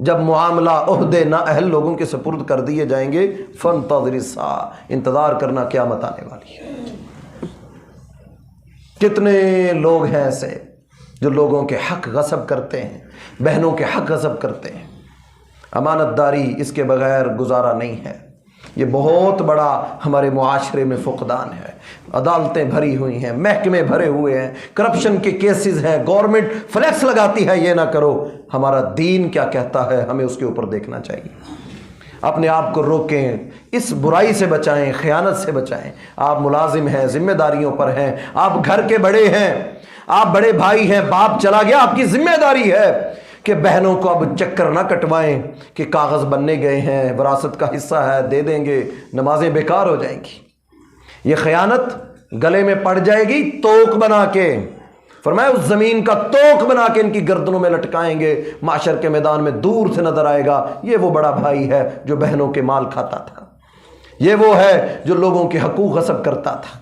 جب معاملہ عہدے نااہل لوگوں کے سپرد کر دیے جائیں گے، فانتظر الساعہ، انتظار کرنا، قیامت آنے والی ہے. کتنے لوگ ہیں ایسے جو لوگوں کے حق غصب کرتے ہیں، بہنوں کے حق غصب کرتے ہیں. امانت داری اس کے بغیر گزارا نہیں ہے. یہ بہت بڑا ہمارے معاشرے میں فقدان ہے. عدالتیں بھری ہوئی ہیں، محکمے بھرے ہوئے ہیں، کرپشن کے کیسز ہیں، گورنمنٹ فلیکس لگاتی ہے یہ نہ کرو. ہمارا دین کیا کہتا ہے ہمیں اس کے اوپر دیکھنا چاہیے. اپنے آپ کو روکیں، اس برائی سے بچائیں، خیانت سے بچائیں. آپ ملازم ہیں، ذمہ داریوں پر ہیں، آپ گھر کے بڑے ہیں، آپ بڑے بھائی ہیں، باپ چلا گیا، آپ کی ذمہ داری ہے کہ بہنوں کو اب چکر نہ کٹوائیں کہ کاغذ بننے گئے ہیں، وراثت کا حصہ ہے، دے دیں گے، نمازیں بیکار ہو جائیں گی. یہ خیانت گلے میں پڑ جائے گی توق بنا کے، فرمایا اس زمین کا توق بنا کے ان کی گردنوں میں لٹکائیں گے، معاشر کے میدان میں دور سے نظر آئے گا یہ وہ بڑا بھائی ہے جو بہنوں کے مال کھاتا تھا، یہ وہ ہے جو لوگوں کے حقوق غصب کرتا تھا.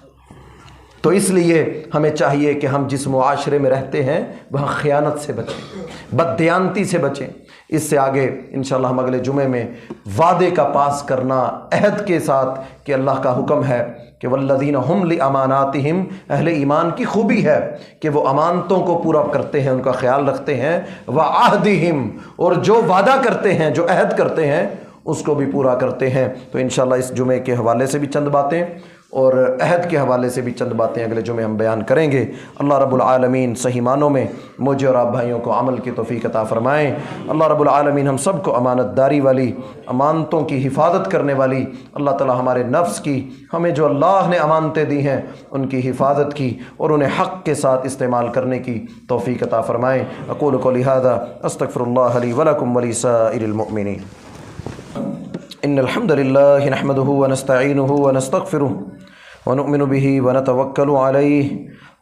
تو اس لیے ہمیں چاہیے کہ ہم جس معاشرے میں رہتے ہیں وہاں خیانت سے بچیں، بددیانتی سے بچیں. اس سے آگے انشاءاللہ ہم اگلے جمعے میں وعدے کا پاس کرنا عہد کے ساتھ کہ اللہ کا حکم ہے کہ والذین ہم لاماناتہم، اہل ایمان کی خوبی ہے کہ وہ امانتوں کو پورا کرتے ہیں، ان کا خیال رکھتے ہیں، وعہدہم، اور جو وعدہ کرتے ہیں، جو عہد کرتے ہیں اس کو بھی پورا کرتے ہیں۔ تو انشاءاللہ اس جمعے کے حوالے سے بھی چند باتیں اور عہد کے حوالے سے بھی چند باتیں اگلے جمعے ہم بیان کریں گے۔ اللہ رب العالمین صحیح معنوں میں مجھے اور آپ بھائیوں کو عمل کی توفیق عطا فرمائیں۔ اللہ رب العالمین ہم سب کو امانت داری والی، امانتوں کی حفاظت کرنے والی، اللہ تعالی ہمارے نفس کی، ہمیں جو اللہ نے امانتیں دی ہیں ان کی حفاظت کی اور انہیں حق کے ساتھ استعمال کرنے کی توفیق عطا فرمائیں۔ اقول قولی ھذا استغفر اللہ لی ولکم ولسائر المؤمنین۔ ان الحمد للہ نحمده ونستعینه ونستغفره ونؤمن به ونتوکل علیہ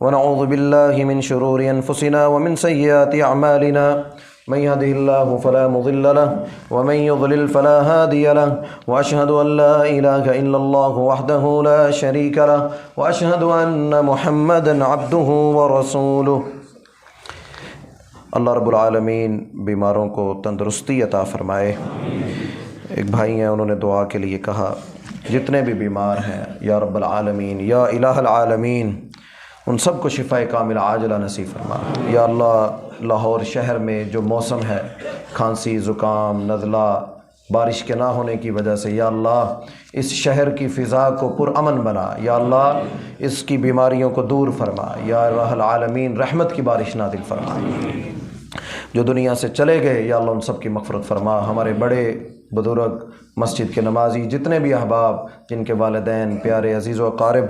ونعوذ باللہ من شرور انفسنا ومن سیئات اعمالنا من يهده الله فلا مضل له ومن يضلل فلا هادي له واشهد ان لا اله الا الله وحده لا شريك له واشهد ان محمدا عبده ورسوله۔ اللہ رب العالمین بیماروں کو تندرستی عطا فرمائے۔ ایک بھائی ہیں، انہوں نے دعا کے لیے کہا جتنے بھی بیمار ہیں یا رب العالمین یا الہ العالمین ان سب کو شفاء کامل عاجلہ نصیب فرما۔ یا اللہ لاہور شہر میں جو موسم ہے، کھانسی، زکام، نزلہ، بارش کے نہ ہونے کی وجہ سے، یا اللہ اس شہر کی فضا کو پرامن بنا، یا اللہ اس کی بیماریوں کو دور فرما، یا الہ العالمین رحمت کی بارش نازل فرما۔ جو دنیا سے چلے گئے یا اللہ ان سب کی مغفرت فرما۔ ہمارے بڑے بزرگ، مسجد کے نمازی، جتنے بھی احباب جن کے والدین، پیارے، عزیز و اقارب،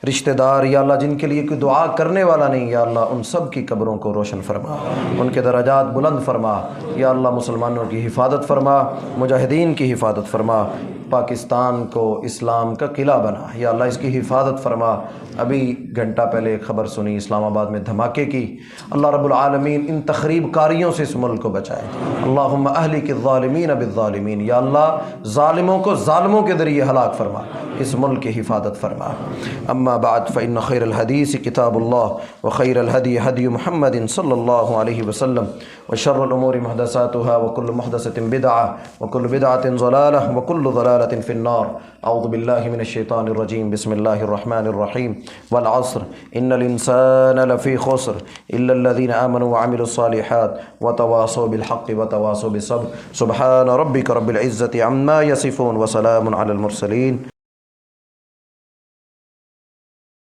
رشتہ دار، یا اللہ جن کے لیے کوئی دعا کرنے والا نہیں، یا اللہ ان سب کی قبروں کو روشن فرما، ان کے درجات بلند فرما۔ یا اللہ مسلمانوں کی حفاظت فرما، مجاہدین کی حفاظت فرما، پاکستان کو اسلام کا قلعہ بنا، یا اللہ اس کی حفاظت فرما۔ ابھی گھنٹہ پہلے ایک خبر سنی اسلام آباد میں دھماکے کی، اللہ رب العالمین ان تخریب کاریوں سے اس ملک کو بچائے۔ اللہم اہلک الظالمین بالظالمین، یا اللہ ظالموں کو ظالموں کے ذریعے ہلاک فرما، اس ملک کی حفاظت فرما۔ اما بعد فإن خیر الحدیث کتاب اللہ وخیر الہدی ہدی محمد صلی اللہ علیہ وسلم وشر الامور محدثاتها وكل محدثة بدعة وكل بدعة ضلالة وكل ضلالة في النار۔ اعوذ باللہ من الشیطان الرجیم، بسم اللہ الرحمن الرحیم۔ والعصر ان الانسان لفی خسر الا الذین آمنوا وعملوا الصالحات وتواصوا بالحق وتواصوا بالصبر۔ سبحان ربک رب العزة عما یصفون وسلام علی المرسلین۔